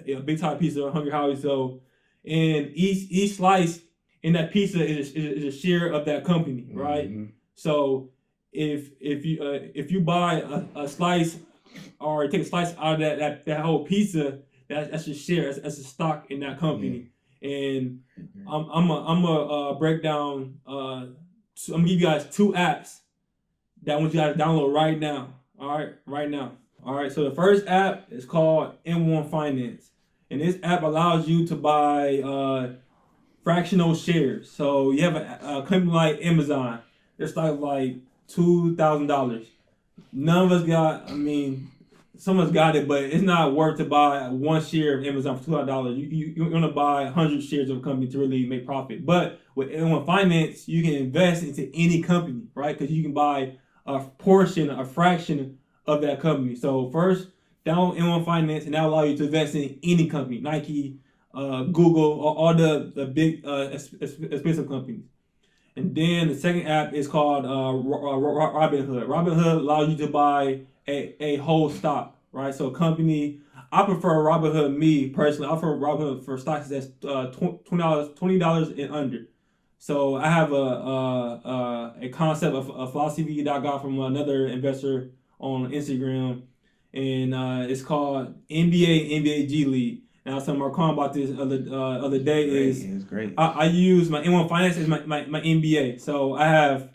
A big type pizza, Hungry Howie's. So, and each slice in that pizza is a share of that company, right? Mm-hmm. So if you buy a slice or take a slice out of that whole pizza, that's a share. That's a stock in that company. And I'm gonna break down. I'm gonna give you guys 2 apps that I want you guys to download right now. All right, right now. All right. So the first app is called BeThe1 Finance, and this app allows you to buy fractional shares. So you have a company like Amazon. Their stock like $2,000. None of us got. I mean, someone's got it, but it's not worth to buy 1 share of Amazon for $200. You're gonna buy 100 shares of a company to really make profit. But with BeThe1 Finance, you can invest into any company, right? Because you can buy a portion, a fraction of that company. So first, download BeThe1 Finance, and that will allow you to invest in any company, Nike, Google, all the big expensive companies. And then the second app is called Robinhood. Robinhood allows you to buy a whole stock, right? So a company, I prefer Robinhood. Me personally, I prefer Robinhood for stocks that's $20 and under. So I have a concept of a philosophy that I got from another investor on Instagram, and it's called NBA G League. And I was telling Marcon about this other day. It's great. I use my BeThe1 Finance as my NBA. So I have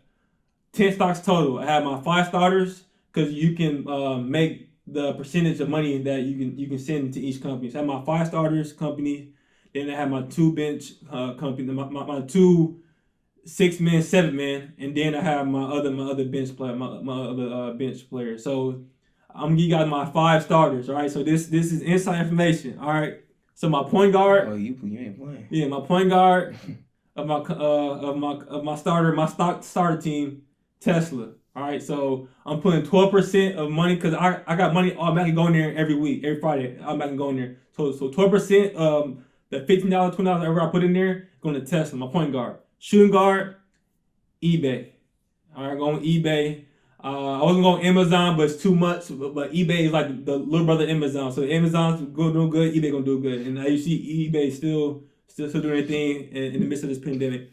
10 stocks total. I have my 5 starters because you can make the percentage of money that you can send to each company. So I have my 5 starters company. Then I have my 2 bench company, my 2 6-man, 7-man, and then I have my other bench player, my other bench player. So I'm gonna give you guys my 5 starters. All right. So this is inside information. All right. So my point guard. Oh, you ain't playing. Yeah, my point guard of my stock starter team, Tesla. All right. So I'm putting 12% of money because I got money automatically going there every week, every Friday. I'm automatically going there. So 12% the $15, $20 whatever I put in there going to Tesla, my point guard. Shooting guard, eBay. All right, going eBay. I wasn't going Amazon, but it's too much. But eBay is like the little brother of Amazon. So Amazon's gonna do good, eBay gonna do good. And you see eBay still doing their thing in the midst of this pandemic.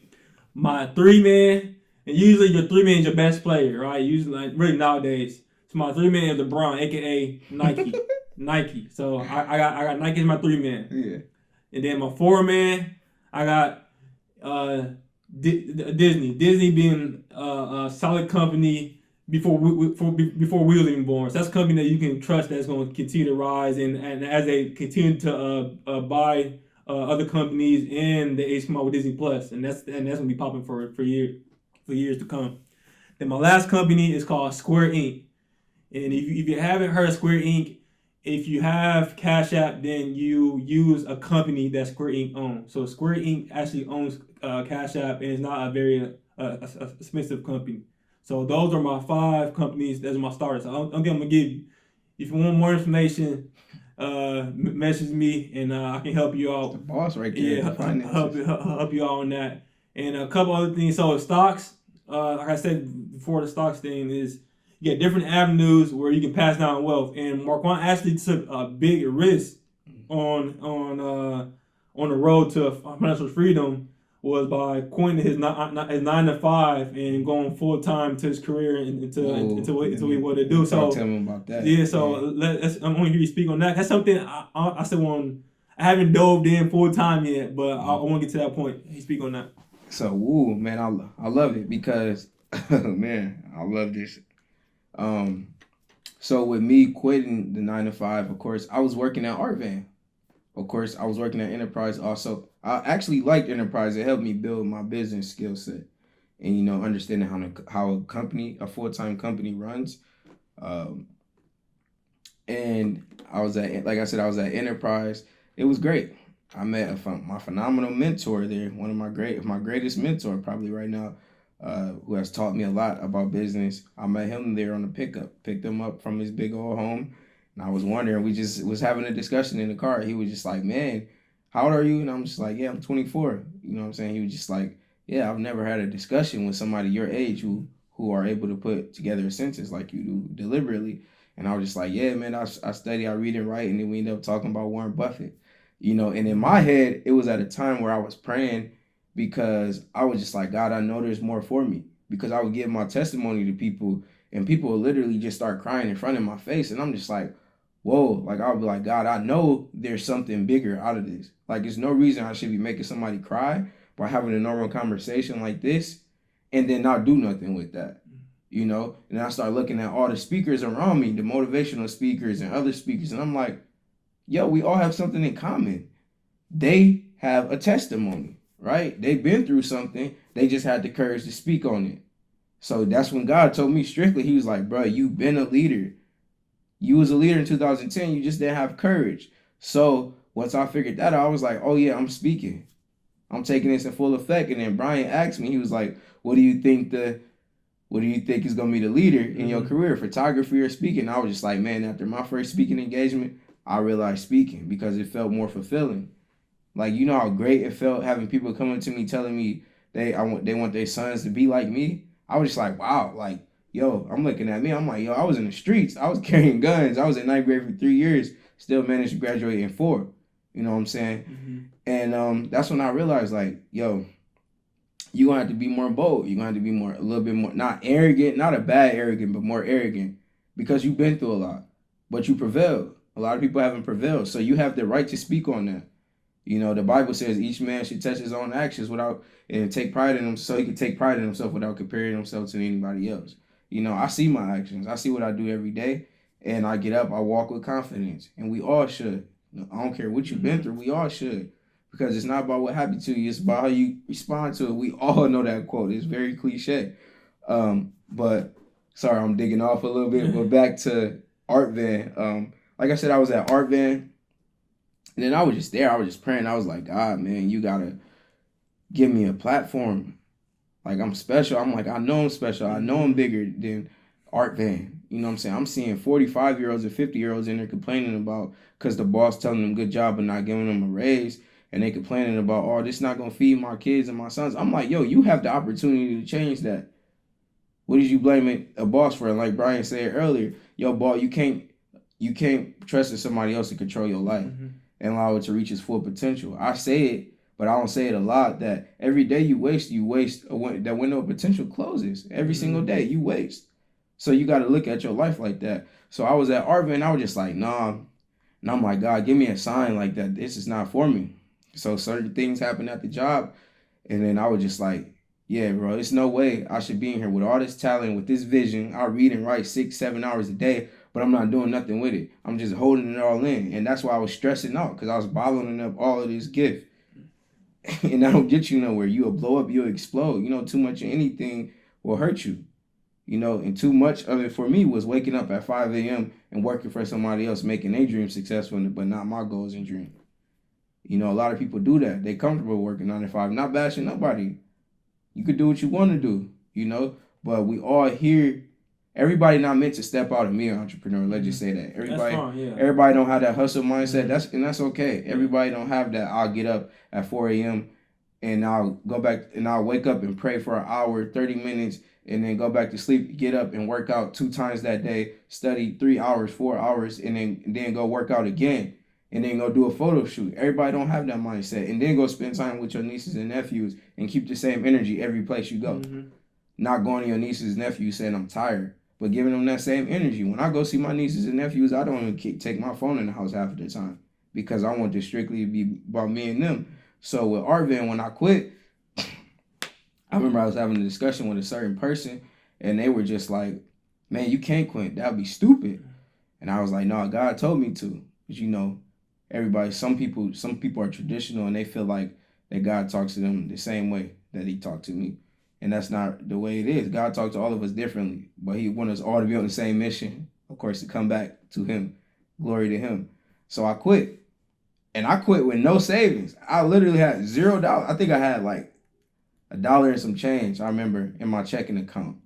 My 3-man, and usually your 3-man is your best player, right? Usually, like really nowadays. So my 3-man is LeBron, aka Nike. Nike. So I got Nike as my 3-man. Yeah. And then my 4-man, I got Disney. Disney being a solid company before we was even born. So that's a company that you can trust that's going to continue to rise, and as they continue to buy other companies, and they come out with Disney Plus, and that's gonna be popping for years to come. Then my last company is called Square Inc. And if you haven't heard of Square Inc., if you have Cash App, then you use a company that Square Inc. owns. So Square Inc. actually owns Cash App, and it's not a very expensive company. So those are my 5 companies. Those are my starters. I'm gonna give you. If you want more information, message me, and I can help you out. The boss right there. Yeah, help you out on that. And a couple other things. So stocks, like I said before, the stocks thing is you get different avenues where you can pass down wealth. And Marquand actually took a big risk on the road to financial freedom, was by quitting his 9 to 5 and going full time to his career and into what he wanted to do. So tell him about that. Yeah, so I'm going to hear you speak on that. That's something I still want. I haven't dove in full time yet, but I want to get to that point. You speak on that. So man, I love it because man, I love this. So with me quitting the 9 to 5, of course, I was working at Art Van. Of course, I was working at Enterprise also. I actually liked Enterprise. It helped me build my business skill set and, understanding how a full-time company runs. And I was at Enterprise. It was great. I met my phenomenal mentor there, one of my greatest mentor probably right now, who has taught me a lot about business. I met him there on the pickup, picked him up from his big old home, and I was wondering. We just was having a discussion in the car. He was just like, "Man, how old are you?" And I'm just like, "Yeah, I'm 24." You know what I'm saying? He was just like, "Yeah, I've never had a discussion with somebody your age who are able to put together a sentence like you do deliberately." And I was just like, "Yeah, man, I study, I read and write," and then we ended up talking about Warren Buffett. And in my head, it was at a time where I was praying because I was just like, God, I know there's more for me. Because I would give my testimony to people and people would literally just start crying in front of my face. And I'm just like, whoa, like I'll be like, God, I know there's something bigger out of this. Like there's no reason I should be making somebody cry by having a normal conversation like this and then not do nothing with that. And I start looking at all the speakers around me, the motivational speakers and other speakers, and I'm like, yo, we all have something in common. They have a testimony, right? They've been through something. They just had the courage to speak on it. So that's when God told me strictly, he was like, bro, you've been a leader. You was a leader in 2010. You just didn't have courage. So once I figured that out, I was like, oh yeah, I'm speaking. I'm taking this in full effect. And then Brian asked me, he was like, what do you think is gonna be the leader in your career, photography or speaking? I was just like, man, after my first speaking engagement, I realized speaking because it felt more fulfilling. Like, you know how great it felt having people coming to me telling me they want their sons to be like me. I was just like, wow, like, yo, I'm looking at me. I'm like, yo, I was in the streets. I was carrying guns. I was in ninth grade for 3 years. Still managed to graduate in 4. You know what I'm saying? And that's when I realized, like, yo, you're gonna have to be more bold. You're gonna have to be a little bit more, not arrogant, not a bad arrogant, but more arrogant because you've been through a lot, but you prevailed. A lot of people haven't prevailed, so you have the right to speak on that. The Bible says each man should test his own actions without and take pride in them, so he can take pride in himself without comparing himself to anybody else. I see my actions. I see what I do every day, and I get up. I walk with confidence, and we all should. I don't care what you've been through. We all should, because it's not about what happened to you. It's about how you respond to it. We all know that quote. It's very cliche. But sorry, I'm digging off a little bit. But back to Art Van. Like I said, I was at Art Van. And then I was just there. I was just praying. I was like, God, man, you got to give me a platform. Like, I'm special. I'm like, I know I'm special. I know I'm bigger than Art Van. You know what I'm saying? I'm seeing 45-year-olds and 50-year-olds in there complaining about because the boss telling them good job but not giving them a raise. And they complaining about, oh, this not going to feed my kids and my sons. I'm like, yo, you have the opportunity to change that. What did you blame a boss for? And like Brian said earlier, yo, boss, you can't trust in somebody else to control your life and allow it to reach its full potential. I say it, but I don't say it a lot, that every day you waste, that window of potential closes. Every single day you waste. So you got to look at your life like that. So I was at Arvin, and I was just like, nah. And I'm like, God, give me a sign like that. This is not for me. So certain things happened at the job. And then I was just like, yeah, bro, there's no way I should be in here with all this talent, with this vision. I read and write 6-7 hours a day, but I'm not doing nothing with it. I'm just holding it all in. And that's why I was stressing out, because I was bottling up all of this gift. And that'll get you nowhere. You'll blow up, you'll explode. Too much of anything will hurt you. And too much of it for me was waking up at 5 a.m. and working for somebody else, making their dream successful, but not my goals and dreams. A lot of people do that. They comfortable working 9 to 5. Not bashing nobody. You could do what you want to do, but we all here. Everybody not meant to step out and be an entrepreneur. Let's just say that. Everybody don't have that hustle mindset. That's okay. Everybody don't have that. I'll get up at 4 a.m. and I'll go back and I'll wake up and pray for an hour, 30 minutes, and then go back to sleep, get up and work out 2 times that day, study 3 hours, 4 hours, and then go work out again. And then go do a photo shoot. Everybody don't have that mindset. And then go spend time with your nieces and nephews and keep the same energy every place you go. Not going to your nieces and nephews saying I'm tired, but giving them that same energy. When I go see my nieces and nephews, I don't even take my phone in the house half of the time because I want this strictly to be about me and them. So with Arvin, when I quit, I remember I was having a discussion with a certain person and they were just like, man, you can't quit. That would be stupid. And I was like, no, God told me to. But everybody, some people are traditional and they feel like that God talks to them the same way that he talked to me. And that's not the way it is. God talks to all of us differently, but he wants us all to be on the same mission, of course, to come back to him. Glory to him. So I quit. And I quit with no savings. I literally had $0. I think I had like $1 and some change, I remember, in my checking account.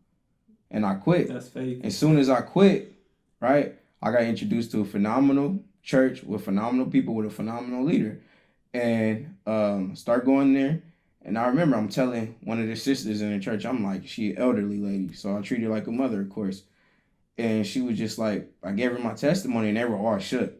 And I quit. That's faith. As soon as I quit, right, I got introduced to a phenomenal church with phenomenal people with a phenomenal leader. And start going there. And I remember I'm telling one of the sisters in the church, I'm like, she an elderly lady, so I treat her like a mother, of course. And she was just like, I gave her my testimony, and they were all shook.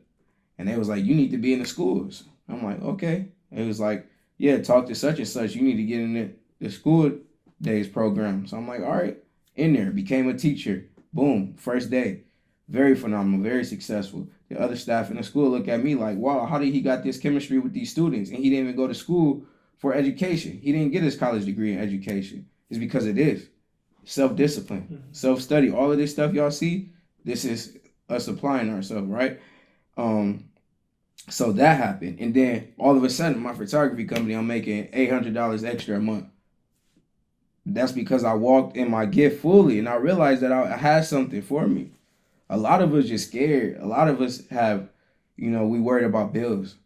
And they was like, you need to be in the schools. I'm like, okay. It was like, yeah, talk to such and such. You need to get in the school days program. So I'm like, all right, in there. Became a teacher. Boom, first day. Very phenomenal, very successful. The other staff in the school look at me like, wow, how did he got this chemistry with these students? And he didn't even go to school for education. He didn't get his college degree in education. It's because of this. Self-discipline, self-study, all of this stuff y'all see, this is us applying ourselves, right? So that happened. And then all of a sudden, my photography company, I'm making $800 extra a month. That's because I walked in my gift fully and I realized that I had something for me. A lot of us just scared. A lot of us have, we worried about bills.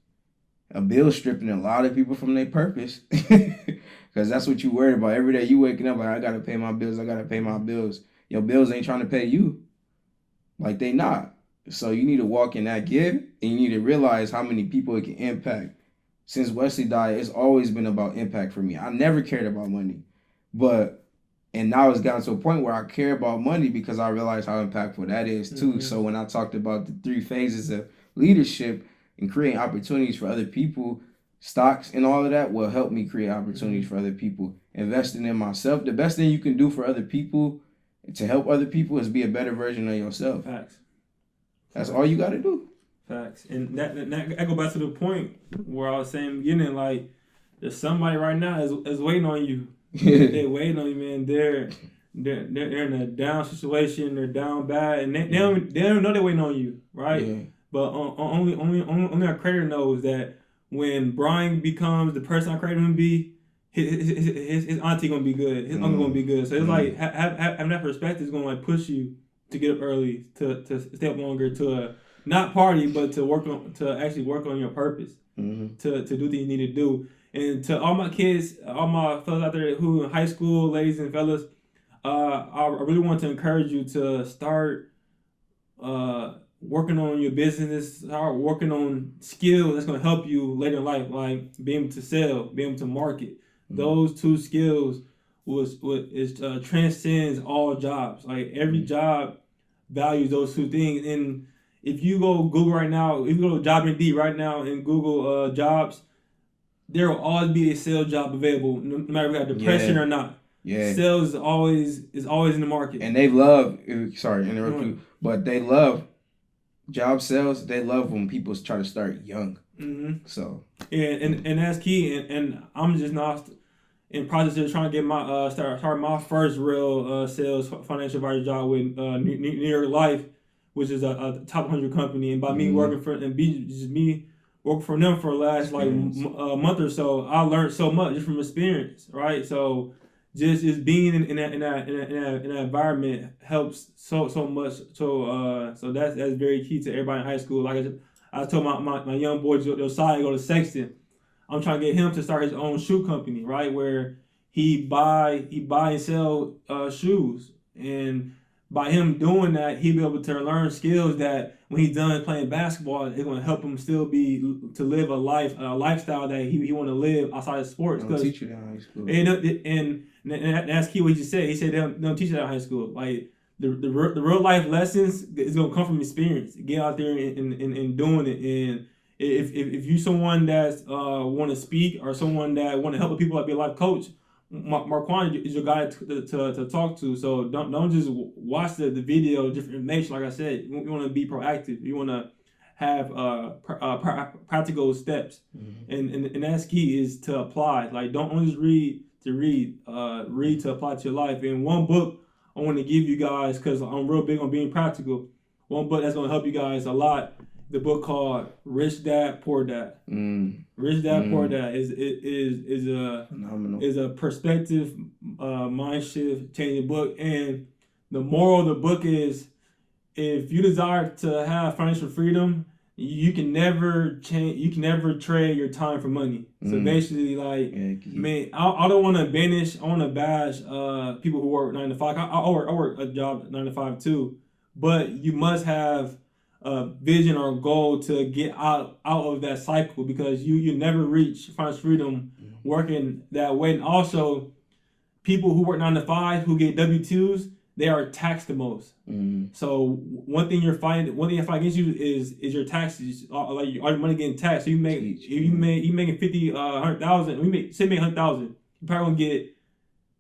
A bill stripping a lot of people from their purpose. Because that's what you worried about. Every day you waking up like, I got to pay my bills. I got to pay my bills. Your bills ain't trying to pay you. Like they not. So you need to walk in that gift and you need to realize how many people it can impact. Since Wesley died, it's always been about impact for me. I never cared about money. And now it's gotten to a point where I care about money because I realize how impactful that is too. So when I talked about the 3 phases of leadership and creating opportunities for other people, stocks and all of that will help me create opportunities for other people. Investing in myself. The best thing you can do for other people, to help other people, is be a better version of yourself. Facts. That's all you got to do. Facts. And that go back to the point where I was saying in the beginning, like, there's somebody right now is waiting on you. They're waiting on you, man. They're in a down situation. They're down bad, and they don't know they're waiting on you, right? Yeah. But only our creator knows that when Brian becomes the person our creator him to be, his auntie gonna be good, his uncle gonna be good. So it's like having that perspective is gonna like push you to get up early, to stay up longer, to not party, but to actually work on your purpose, to do things you need to do. And to all my kids, all my fellas out there who in high school, ladies and fellas, I really want to encourage you to start working on your business, start working on skills that's going to help you later in life, like being able to sell, being able to market. Those 2 skills transcends all jobs. Like every job values those 2 things. And if you go Google right now, if you go to Job Indeed right now and Google jobs, there will always be a sales job available, no matter if you got depression or not. Yeah. Sales is always in the market. And they love, sorry to interrupt you, but they love job sales. They love when people try to start young. So yeah, and that's key. And I'm just not in process of trying to get my start my first real sales financial advisor job with New York Life, which is a top 100 company. And by me working for me working for them for the last like month or so, I learned so much just from experience, right? So just being in that environment helps so much. So that's very key to everybody in high school. Like I told my young boy Josiah, go to Sexton. I'm trying to get him to start his own shoe company, right? Where he buy and sell shoes, and by him doing that, he'll be able to learn skills that when he's done playing basketball, it's going to help him still to live a lifestyle that he want to live outside of sports. They don't teach you that in high school. And that's key what he just said. He said they don't teach you that in high school. Like the real life lessons is going to come from experience. Get out there and doing it. And if you someone that's want to speak or someone that want to help people, like be a life coach, Marquand is your guy to talk to. So don't just watch the video, different information. Like I said, you want to be proactive. You want to have practical steps, and that's key is to apply. Like don't only just read to read, read to apply to your life. And one book I want to give you guys, because I'm real big on being practical. One book that's going to help you guys a lot. The book called Rich Dad Poor Dad. Rich Dad Poor Dad is a perspective mind shift changing book. And the moral of the book is, if you desire to have financial freedom, you can never change. You can never trade your time for money. So basically, like, man, I don't want to banish. I want to bash people who work 9 to 5. I work a job 9 to 5 too, but you must have a vision or a goal to get out of that cycle, because you never reach financial freedom working that way. And also, people who work 9 to 5 who get W-2s, they are taxed the most. So one thing I fight against you is your taxes. Like, all your money getting taxed. So you making 50, 100,000. We make 100,000. You probably gonna get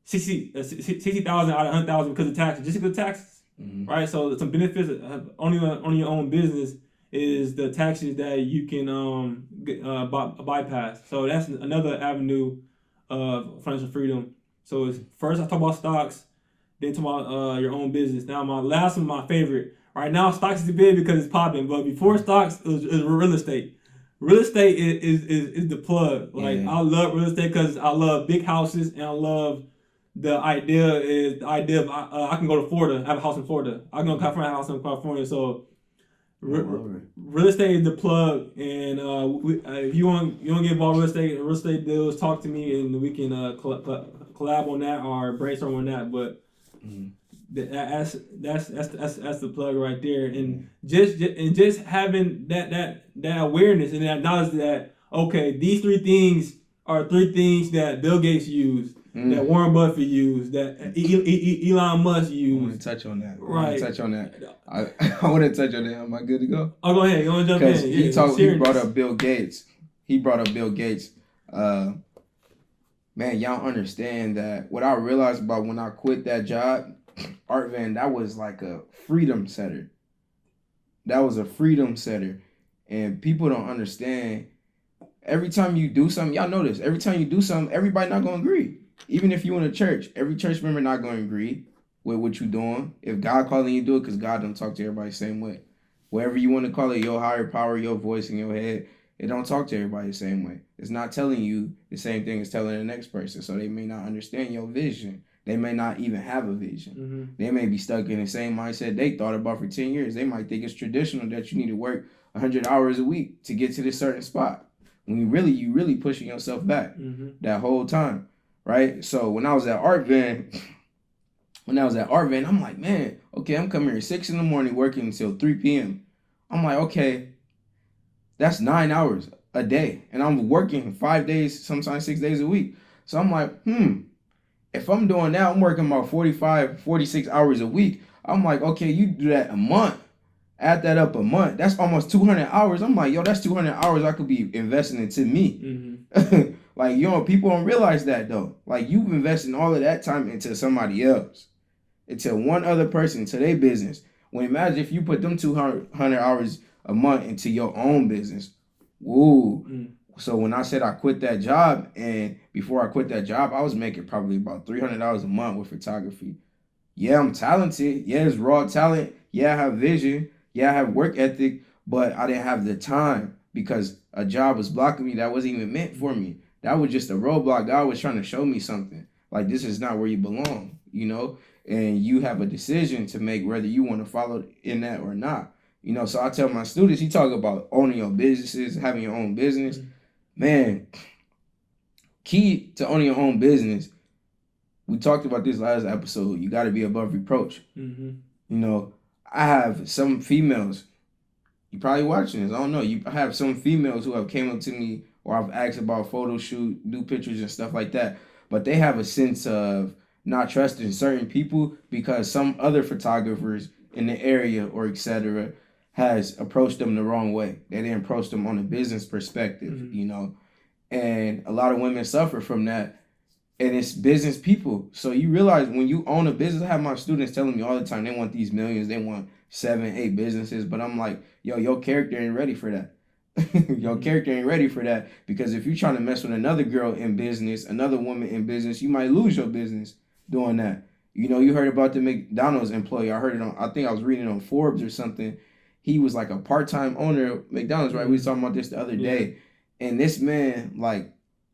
60,000 out of 100,000 because of taxes, just because of taxes, right? So some benefits on your own business is the taxes that you can bypass. So that's another avenue of financial freedom. So first I talk about stocks, then talk about your own business. Now my last one, my favorite. Right now stocks is big because it's popping, but before stocks it was real estate. Real estate is the plug. Like, I love real estate because I love big houses, and I love the idea of I can go to Florida. I have a house in Florida. I can go to California. I have a house in California. So real estate is the plug, and if you want get involved in real estate deals, talk to me, and we can collab on that or brainstorm on that. But that's the plug right there, and just having that awareness and that knowledge that, okay, these three things are three things that Bill Gates used, that Warren Buffett used, that Elon Musk used. I want to touch on that. Right. I want to touch on that. Am I good to go? Oh, go ahead. You want to jump in? Because he brought up Bill Gates. Man, y'all don't understand that. What I realized about when I quit that job, Art Van, that was like a freedom setter. That was a freedom setter. And people don't understand. Every time you do something, y'all know this. Every time you do something, everybody not going to agree. Even if you in a church, every church member not going to agree with what you doing. If God calling you do it, because God don't talk to everybody the same way. Whatever you want to call it, your higher power, your voice in your head, it don't talk to everybody the same way. It's not telling you the same thing as telling the next person. So they may not understand your vision. They may not even have a vision. They may be stuck in the same mindset they thought about for 10 years. They might think it's traditional that you need to work 100 hours a week to get to this certain spot. When you really pushing yourself back that whole time, right? So when I was at Art Van, I'm like, man, okay, I'm coming here 6 a.m. working until 3 p.m. I'm like, okay, that's 9 hours a day. And I'm working 5 days, sometimes 6 days a week. So I'm like, if I'm doing that, I'm working about 45, 46 hours a week. I'm like, okay, you do that a month. Add that up a month. That's almost 200 hours. I'm like, yo, that's 200 hours I could be investing into me. Like, people don't realize that, though. Like, you've invested all of that time into somebody else, into one other person, into their business. Well, imagine if you put them 200 hours a month into your own business. Woo. So when I said I quit that job, and before I quit that job, I was making probably about $300 a month with photography. Yeah, I'm talented. Yeah, it's raw talent. Yeah, I have vision. Yeah, I have work ethic, but I didn't have the time because a job was blocking me that wasn't even meant for me. That was just a roadblock. God was trying to show me something. Like, this is not where you belong, And you have a decision to make whether you want to follow in that or not. So I tell my students, you talk about owning your businesses, having your own business. Man, key to owning your own business, we talked about this last episode. You got to be above reproach. I have some females, you probably watching this, I don't know. I have some females who have came up to me or I've asked about photo shoot, do pictures and stuff like that. But they have a sense of not trusting certain people because some other photographers in the area or etc. has approached them the wrong way. They didn't approach them on a business perspective, And a lot of women suffer from that. And it's business people. So you realize when you own a business, I have my students telling me all the time, they want these millions, they want 7, 8 businesses. But I'm like, yo, your character ain't ready for that. Your character ain't ready for that. Because if you're trying to mess with another girl in business, another woman in business, you might lose your business doing that. You heard about the McDonald's employee. I think I was reading on Forbes or something. He was like a part-time owner of McDonald's, right? We was talking about this the other day. And this man,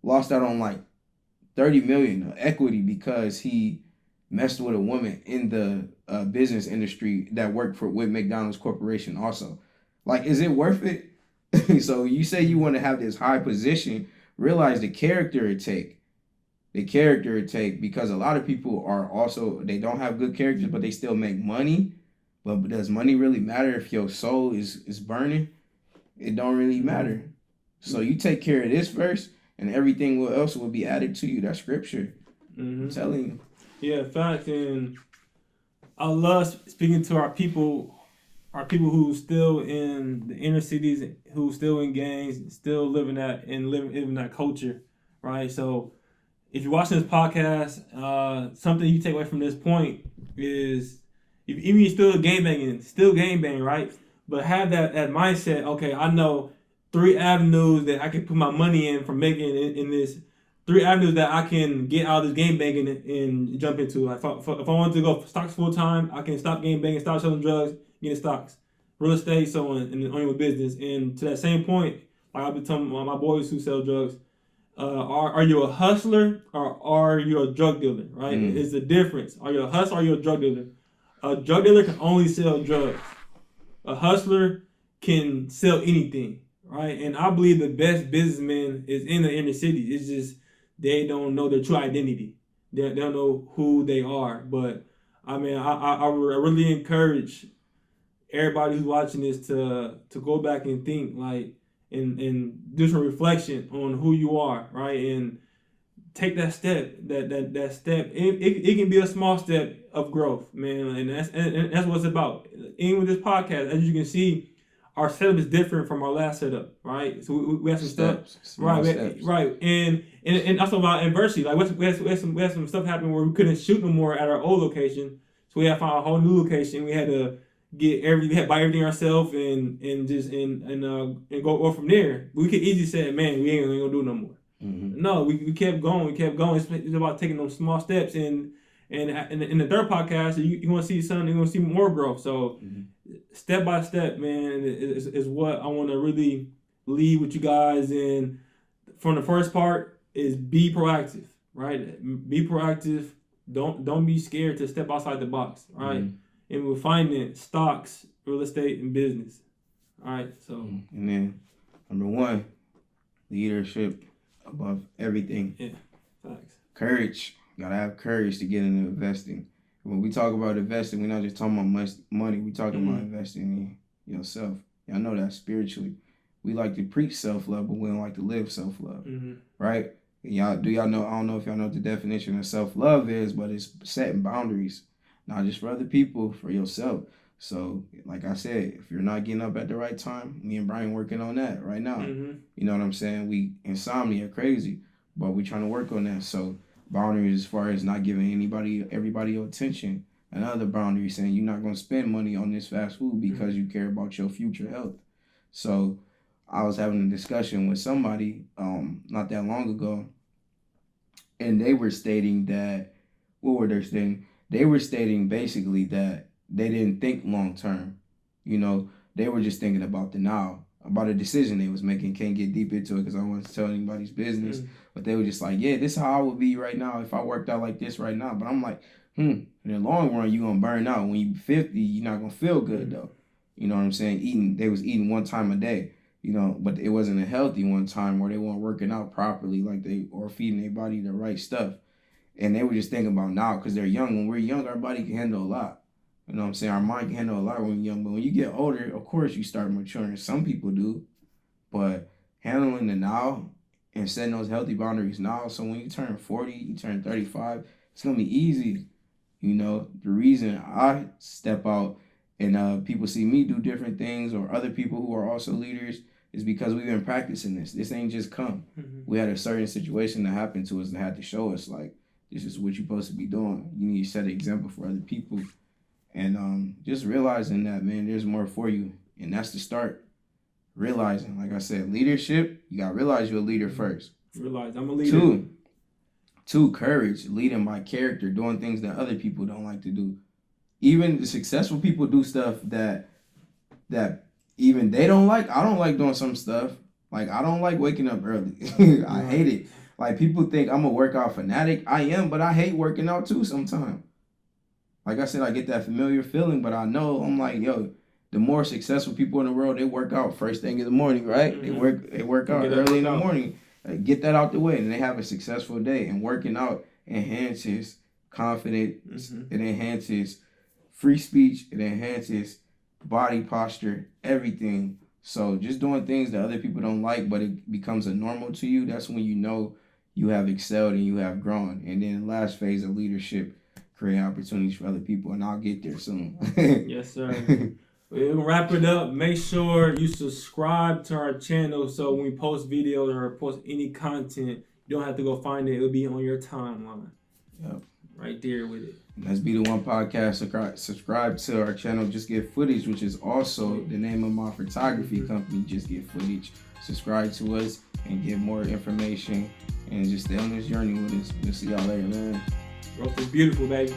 lost out on, 30 million of equity because he messed with a woman in the business industry that worked with McDonald's Corporation also. Like, is it worth it? So you say you want to have this high position, realize the character it take. The character it take, because a lot of people are also, they don't have good characters, but they still make money. But does money really matter if your soul is burning? It don't really matter. So you take care of this first, and everything else will be added to you. That's scripture. I'm telling you. Yeah, facts. And I love speaking to our people who still in the inner cities, who still in gangs, still living that culture, right? So if you're watching this podcast, something you take away from this point is, even you're still gang banging, right? But have that mindset. Okay, I know 3 avenues that I can put my money in from making in this. 3 avenues that I can get out of this game banging and jump into. Like if I want to go for stocks full time, I can stop game banging, stop selling drugs, get in stocks, real estate, so on, and on with business. And to that same point, like I've been telling my boys who sell drugs, are you a hustler or are you a drug dealer? Right? It's the difference. Are you a hustler or are you a drug dealer? A drug dealer can only sell drugs. A hustler can sell anything, right? And I believe the best businessman is in the inner city. It's just they don't know their true identity. They don't know who they are. But I mean, I really encourage everybody who's watching this to go back and think, like, and do some reflection on who you are, right? And take that step. That step. It can be a small step of growth, man, and that's what it's about. Even with this podcast, as you can see, our setup is different from our last setup, right? So we have some steps, right, and also about adversity. Like we had some stuff happen where we couldn't shoot no more at our old location, so we had to find a whole new location. We had to we had to buy everything ourselves and go from there. We could easily say, man, we ain't gonna do no more. No, we kept going. It's about taking those small steps. And in the third podcast, you want to see something, you want to see more growth. So step by step, man, is what I want to really lead with you guys. And from the first part is be proactive, right? Be proactive. Don't be scared to step outside the box, right? And we're finding stocks, real estate, and business. All right, so. And then, number 1, leadership above everything. Yeah, facts. Courage. Gotta have courage to get into investing. When we talk about investing, we're not just talking about money. We're talking about investing in yourself. Y'all know that spiritually. We like to preach self-love, but we don't like to live self-love, right? And y'all know, I don't know if y'all know what the definition of self-love is, but it's setting boundaries. Not just for other people, for yourself. So, like I said, if you're not getting up at the right time, me and Brian working on that right now. You know what I'm saying? We insomnia crazy, but we trying to work on that. So, boundaries as far as not giving everybody your attention. Another boundary saying you're not going to spend money on this fast food because you care about your future health. So, I was having a discussion with somebody not that long ago, and they were stating that, what were they stating? They were stating basically that they didn't think long term. You know, they were just thinking about the now, about a decision they was making. Can't get deep into it because I don't want to tell anybody's business. But they were just like, yeah, this is how I would be right now if I worked out like this right now. But I'm like, in the long run, you're going to burn out. When you 50, you're not going to feel good, though. You know what I'm saying? They was eating 1 time a day, you know, but it wasn't a healthy 1 time where they weren't working out properly, or feeding their body the right stuff. And they were just thinking about now because they're young. When we're young, our body can handle a lot. You know what I'm saying? Our mind can handle a lot when we're young. But when you get older, of course, you start maturing. Some people do. But handling the now and setting those healthy boundaries now. So when you turn 40, you turn 35, it's going to be easy. You know, the reason I step out and people see me do different things, or other people who are also leaders, is because we've been practicing this. This ain't just come. We had a certain situation that happened to us that had to show us, like, this is what you're supposed to be doing. You need to set an example for other people. And just realizing that, man, there's more for you. And that's the start. Realizing, like I said, leadership, you got to realize you're a leader first. Realize I'm a leader. 2, courage, leading by character, doing things that other people don't like to do. Even the successful people do stuff that even they don't like. I don't like doing some stuff. Like, I don't like waking up early. I hate it. Like, people think I'm a workout fanatic. I am, but I hate working out too sometimes. Like I said, I get that familiar feeling, but I know, I'm like, yo, the more successful people in the world, they work out first thing in the morning, right? Mm-hmm. They work out early in the morning. Get that out the way, and they have a successful day. And working out enhances confidence. Mm-hmm. It enhances free speech. It enhances body posture, everything. So just doing things that other people don't like, but it becomes a normal to you. That's when you know you have excelled and you have grown. And then last phase of leadership, create opportunities for other people, and I'll get there soon. Yes, sir. We'll wrap it up. Make sure you subscribe to our channel so when we post videos or post any content, you don't have to go find it. It'll be on your timeline. Yep. Right there with it. Let's Be the One podcast. Subscribe to our channel, Just Get Footage, which is also the name of my photography company, Just Get Footage. Subscribe to us and get more information and just stay on this journey with us. We'll see y'all later, man. Growth is beautiful, baby.